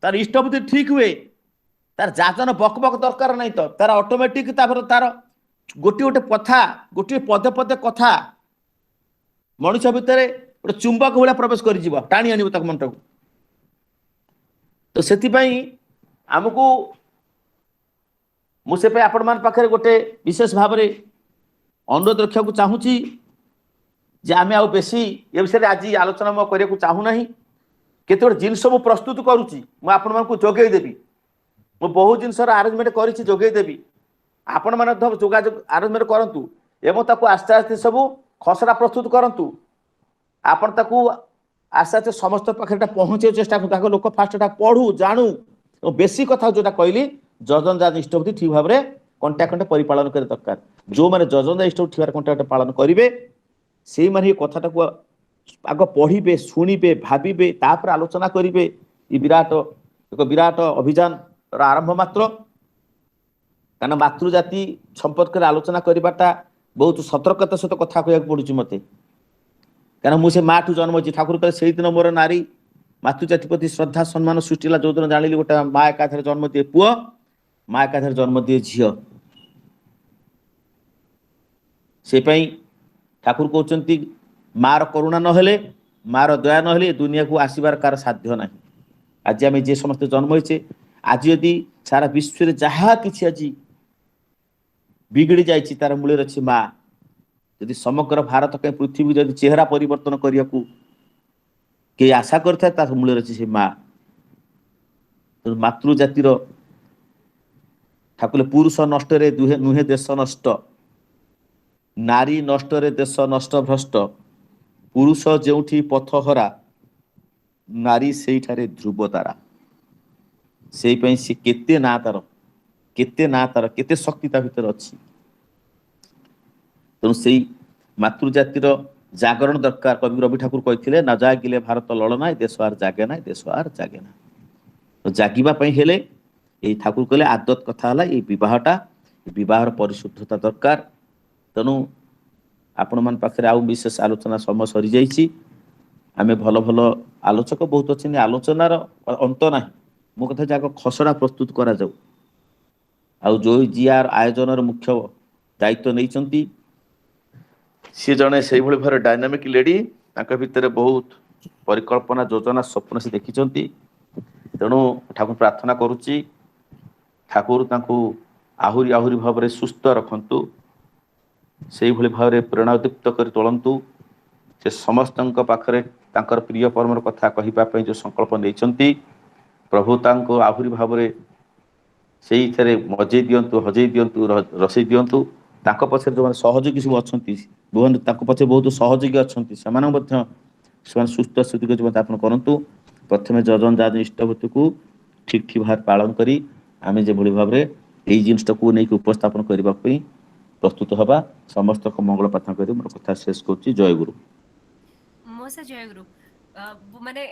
तार इष्टबुद्धि ठीक हुए तार जातन बक बक दरकार नहीं तो तार ऑटोमेटिक तार गोटे गोटे कथा गोटे पदे पदे कथा मनुष्य भितर गोटे चुंबक भाया प्रवेश कर टाणी आनब तक मन को तो से आमको मुझे आपण मान पाखे गोटे विशेष भाव में अनुरोध रखा चाहूँगी जे आम आ बेसी ये विषय आज आलोचना करने को चाहूना केते गोटे जिनस मु प्रस्तुत करुच्ची मुझे जोगेदेवी मुझे बहुत जिनस आरेंजमेंट करदेवी आपण मैंने जोगाजोग आरेंजमेंट करूँ एवं आस्ते आस्ते सब खसड़ा प्रस्तुत करूँ आपण ताकू आस्ते आस्ते समस्त पाखे पहुँचे चेष्टा करूँ लोक फास्ट पढ़ू जानू और बेसी कथा जोटा कहली जजन जात इष्टबुद्धि ठीक भाव में कंटा कंटे परिपालन करे दरकार जो माने जजन जात इष्टबुद्धि ठीक कंटा कंटे पालन करेंगे से माने कथा आग पढ़े शुणे भावे तापर आलोचना करेंगे ये विराट एक विराट अभियान आरंभ मात्र कारण मातृजाति संपर्क में आलोचना करवाटा बहुत सतर्कता सहित कथा कहूँ पड़ुची मत कारण मुझे माँ ठू जन्म हो ठाकुर कहे से दिन मोर नारी मातृजाति प्रति श्रद्धा सम्मान सृष्टि जो दिन जानी गोटे माँ एकाधर जन्म दिए पुओ माँ एकाधर जन्म दिए झील से ठाकुर कहते मार करुणा नहेले मार दया नहेले दुनिया को आसबार कार साध्य ना आज आम जे समस्त जन्म होचे आज यदि सारा विश्व जहाँ कि आज बिगड़ी जाइए तार मूल अच्छी माँ यदि समग्र भारत कहीं पृथ्वी जदि चेहरा परिवर्तन करने को कई आशा कर मूल अच्छी से माँ तो मातृजातिर ठाकुर पुरुष नष्ट नुहे देश नष्ट नारी नष्ट देश नष्ट भ्रष्ट पुरुष जोठी पथ हरा नारी से ध्रुव तारा से केते ना तार केते शक्ति ता भीतर अच्छी तेणु से मातृजातिर जागरण दरकार कवि रवि ठाकुर कहते न जागिले भारत लड़ना देश आर जागे ना देश आर जागे ना तो जागिबा हेले ये ठाकुर कहले आदत कथा है ये बहटा बहर परिशुद्धता दरकार तेणु आपण मान पाखे आउ विशेष आलोचना समय सरी जाइए आम भल भल आलोचक बहुत अच्छे आलोचनार अंत ना मो कथा जाक खसड़ा प्रस्तुत करा जाऊ आउ जो जी आर आयोजन मुख्य दायित्व नहीं सी जड़े से भाव डायनामिक लेडी भितर बहुत परिकल्पना योजना स्वप्न से देखी तेणु ठाकुर प्रार्थना करुच्ची ठाकुर आहुरी आहुरी भाव में सुस्थ रखंतु से भाव में प्रेरणादीप्त कर तोलतु से समस्त पाखरे तांकर प्रिय परमर कथा कहवाई जो संकल्प नहीं प्रभु तांको आहुरी भाव में से मजे दिंतु हजे दिंतु रसई दिंतु पछे जो सहयोगी सब अच्छा ଭଗବାନ ତାଙ୍କ ପଛେ ବହୁତ ସହଯୋଗୀ ଅଛନ୍ତି, ସେମାନଙ୍କୁ ମଧ୍ୟ ସେମାନେ ସୁସ୍ଥ ସ୍ଥିତିକୁ ଜୀବନ ଯାପନ କରନ୍ତୁ। ପ୍ରଥମେ ଯଜନ ଯାଜନ ଇଷ୍ଟଭୂତିକୁ ଠିକ୍ ଠିକ୍ ଭାବରେ ପାଳନ କରି ଆମେ ଯେଭଳି ଭାବରେ ଏଇ ଜିନିଷଟାକୁ ନେଇକି ଉପସ୍ଥାପନ କରିବା ପାଇଁ ପ୍ରସ୍ତୁତ ହେବା। ସମସ୍ତଙ୍କ ମଙ୍ଗଳ ପ୍ରାର୍ଥନା କରି ମୋର କଥା ଶେଷ କରୁଛି। ଜୟ ଗୁରୁ। ମଉସା ଜୟଗୁରୁ। ମାନେ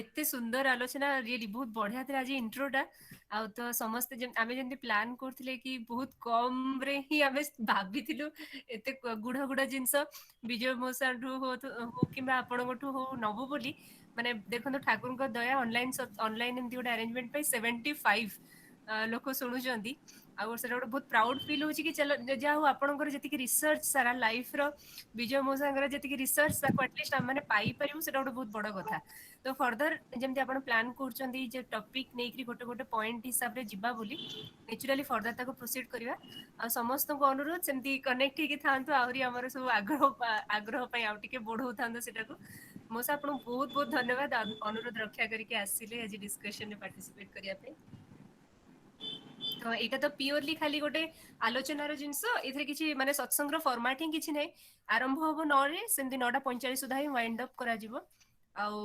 ଏତେ ସୁନ୍ଦର ଆଲୋଚନା, ରିଏଲି ବହୁତ ବଢିଆ ଥିଲା ଆଜି ଇଣ୍ଟ୍ରୋଟା। ଆଉ ତ ସମସ୍ତେ ଆମେ ଯେମିତି ପ୍ଲାନ୍ କରୁଥିଲେ କି ବହୁତ କମ ରେ ହିଁ ଆମେ ଭାବିଥିଲୁ ଏତେ ଗୁଢା ଗୁଢା ଜିନିଷ ବିଜୟ ମଉସାଠୁ ହଉ କିମ୍ବା ଆପଣଙ୍କଠୁ ହଉ ନବୁ ବୋଲି, ମାନେ ଦେଖନ୍ତୁ ଠାକୁରଙ୍କ ଦୟା ଅନଲାଇନ ଏମିତି ଗୋଟେ ଆରେଞ୍ଜମେଣ୍ଟ ପାଇଁ 75 ଲୋକ ଶୁଣୁଛନ୍ତି। ଆଉ ସେଟା ଗୋଟେ ବହୁତ ପ୍ରାଉଡ ଫିଲ୍ ହଉଛି କି ଯାହା ହଉ ଆପଣଙ୍କର ଯେତିକି ରିସର୍ଚ୍ଚ ସାରା ଲାଇଫ ର, ବିଜୟ ମଉସାଙ୍କର ଯେତିକି ରିସର୍ଚ୍ଚ ତାକୁ ଆଟଲିଷ୍ଟ ଆମେ ପାଇପାରିବୁ, ସେଟା ଗୋଟେ ବହୁତ ବଡ କଥା। ତ ଫର୍ଦର ଯେମିତି ଆପଣ ପ୍ଲାନ୍ କରୁଛନ୍ତି ଯେ ଟପିକ ନେଇକି ଗୋଟେ ଗୋଟେ ପଏଣ୍ଟ ହିସାବରେ ଯିବା ବୋଲି, ନେଚୁରାଲି ଫର୍ଦର ତାକୁ ପ୍ରୋସିଡ୍ କରିବା। ଆଉ ସମସ୍ତଙ୍କୁ ଅନୁରୋଧ ସେମିତି କନେକ୍ଟ ହେଇକି ଥାନ୍ତୁ, ଆହୁରି ଆମର ସବୁ ଆଗ୍ରହ ପାଇଁ ଆଉ ଟିକେ ବଢଉଥାନ୍ତୁ ସେଟାକୁ। ମଉସା ଆପଣଙ୍କୁ ବହୁତ ବହୁତ ଧନ୍ୟବାଦ ଅନୁରୋଧ ରକ୍ଷା କରିକି ଆସିଲେ ଆଜି ଡିସ୍କସନରେ ପାର୍ଟିସିପେଟ କରିବା ପାଇଁ। ତ ଏଇଟା ତ ପିଓରଲି ଖାଲି ଗୋଟେ ଆଲୋଚନାର ଜିନିଷ, ଏଥିରେ କିଛି ମାନେ ସତ୍ସଙ୍ଗର ଫର୍ମାଟ ହିଁ କିଛି ନାହିଁ। ଆରମ୍ଭ ହବ 9ରେ, ସେମିତି 9:45 ସୁଦ୍ଧା ହିଁ ୱାଇଣ୍ଡ ଅପ୍ କରାଯିବ। ଆଉ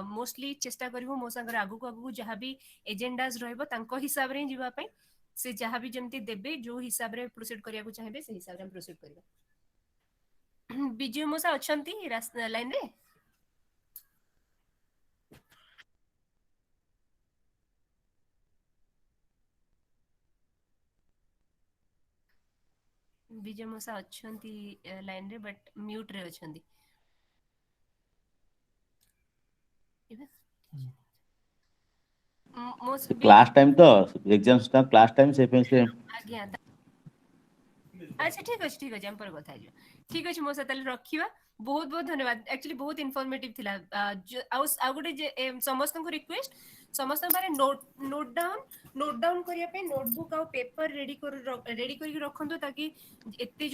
ମୋଷ୍ଟଲି ଚେଷ୍ଟା କରିବୁ ମୋ ସାଙ୍ଗରେ ଆଗକୁ ଆଗକୁ ଯାହାବି ଏଜେଣ୍ଡାଜ ରହିବ ତାଙ୍କ ହିସାବରେ ହିଁ ଯିବା ପାଇଁ। ସେ ଯାହାବି ଯେମିତି ଦେବେ, ଯୋଉ ହିସାବରେ ପ୍ରୋସିଡ୍ କରିବାକୁ ଚାହିଁବେ ସେଇ ହିସାବରେ ଆମେ ପ୍ରୋସିଡ୍ କରିବା। ବିଜୟ ମଉସା ଅଛନ୍ତି ଲାଇନରେ? ବିଜୟ ମଉସା ଅଛନ୍ତି ଲାଇନରେ, ବଟ୍ ମ୍ୟୁଟ ରେ ଅଛନ୍ତି। କ୍ଲାସ୍ ଟାଇମ୍ ତ, ଏକ୍ସାମ କ୍ଲାସ୍ ଟାଇମ୍, ସେଇପାଇଁ ସେ ଆଜ୍ଞା, ଆଚ୍ଛା ଠିକ ଅଛି ଆମେ ପରେ କଥା ହେଇଯିବା। ଠିକ ଅଛି ମଉସା, ତାହେଲେ ରଖିବା। ବହୁତ ବହୁତ ଧନ୍ୟବାଦ, ଆକ୍ଚୁଆଲି ବହୁତ ଇନଫର୍ମେଟିଭ ଥିଲା। ଆଉ ଗୋଟେ ସମସ୍ତଙ୍କୁ ରିକ୍ୱେଷ୍ଟ, ସମସ୍ତଙ୍କ ପାଖରେ ନୋଟ ଡାଉନ କରିବା ପାଇଁ ନୋଟବୁକ୍ ଆଉ ପେପର ରେଡି କରିକି ରଖନ୍ତୁ, ତାକି ଏତେ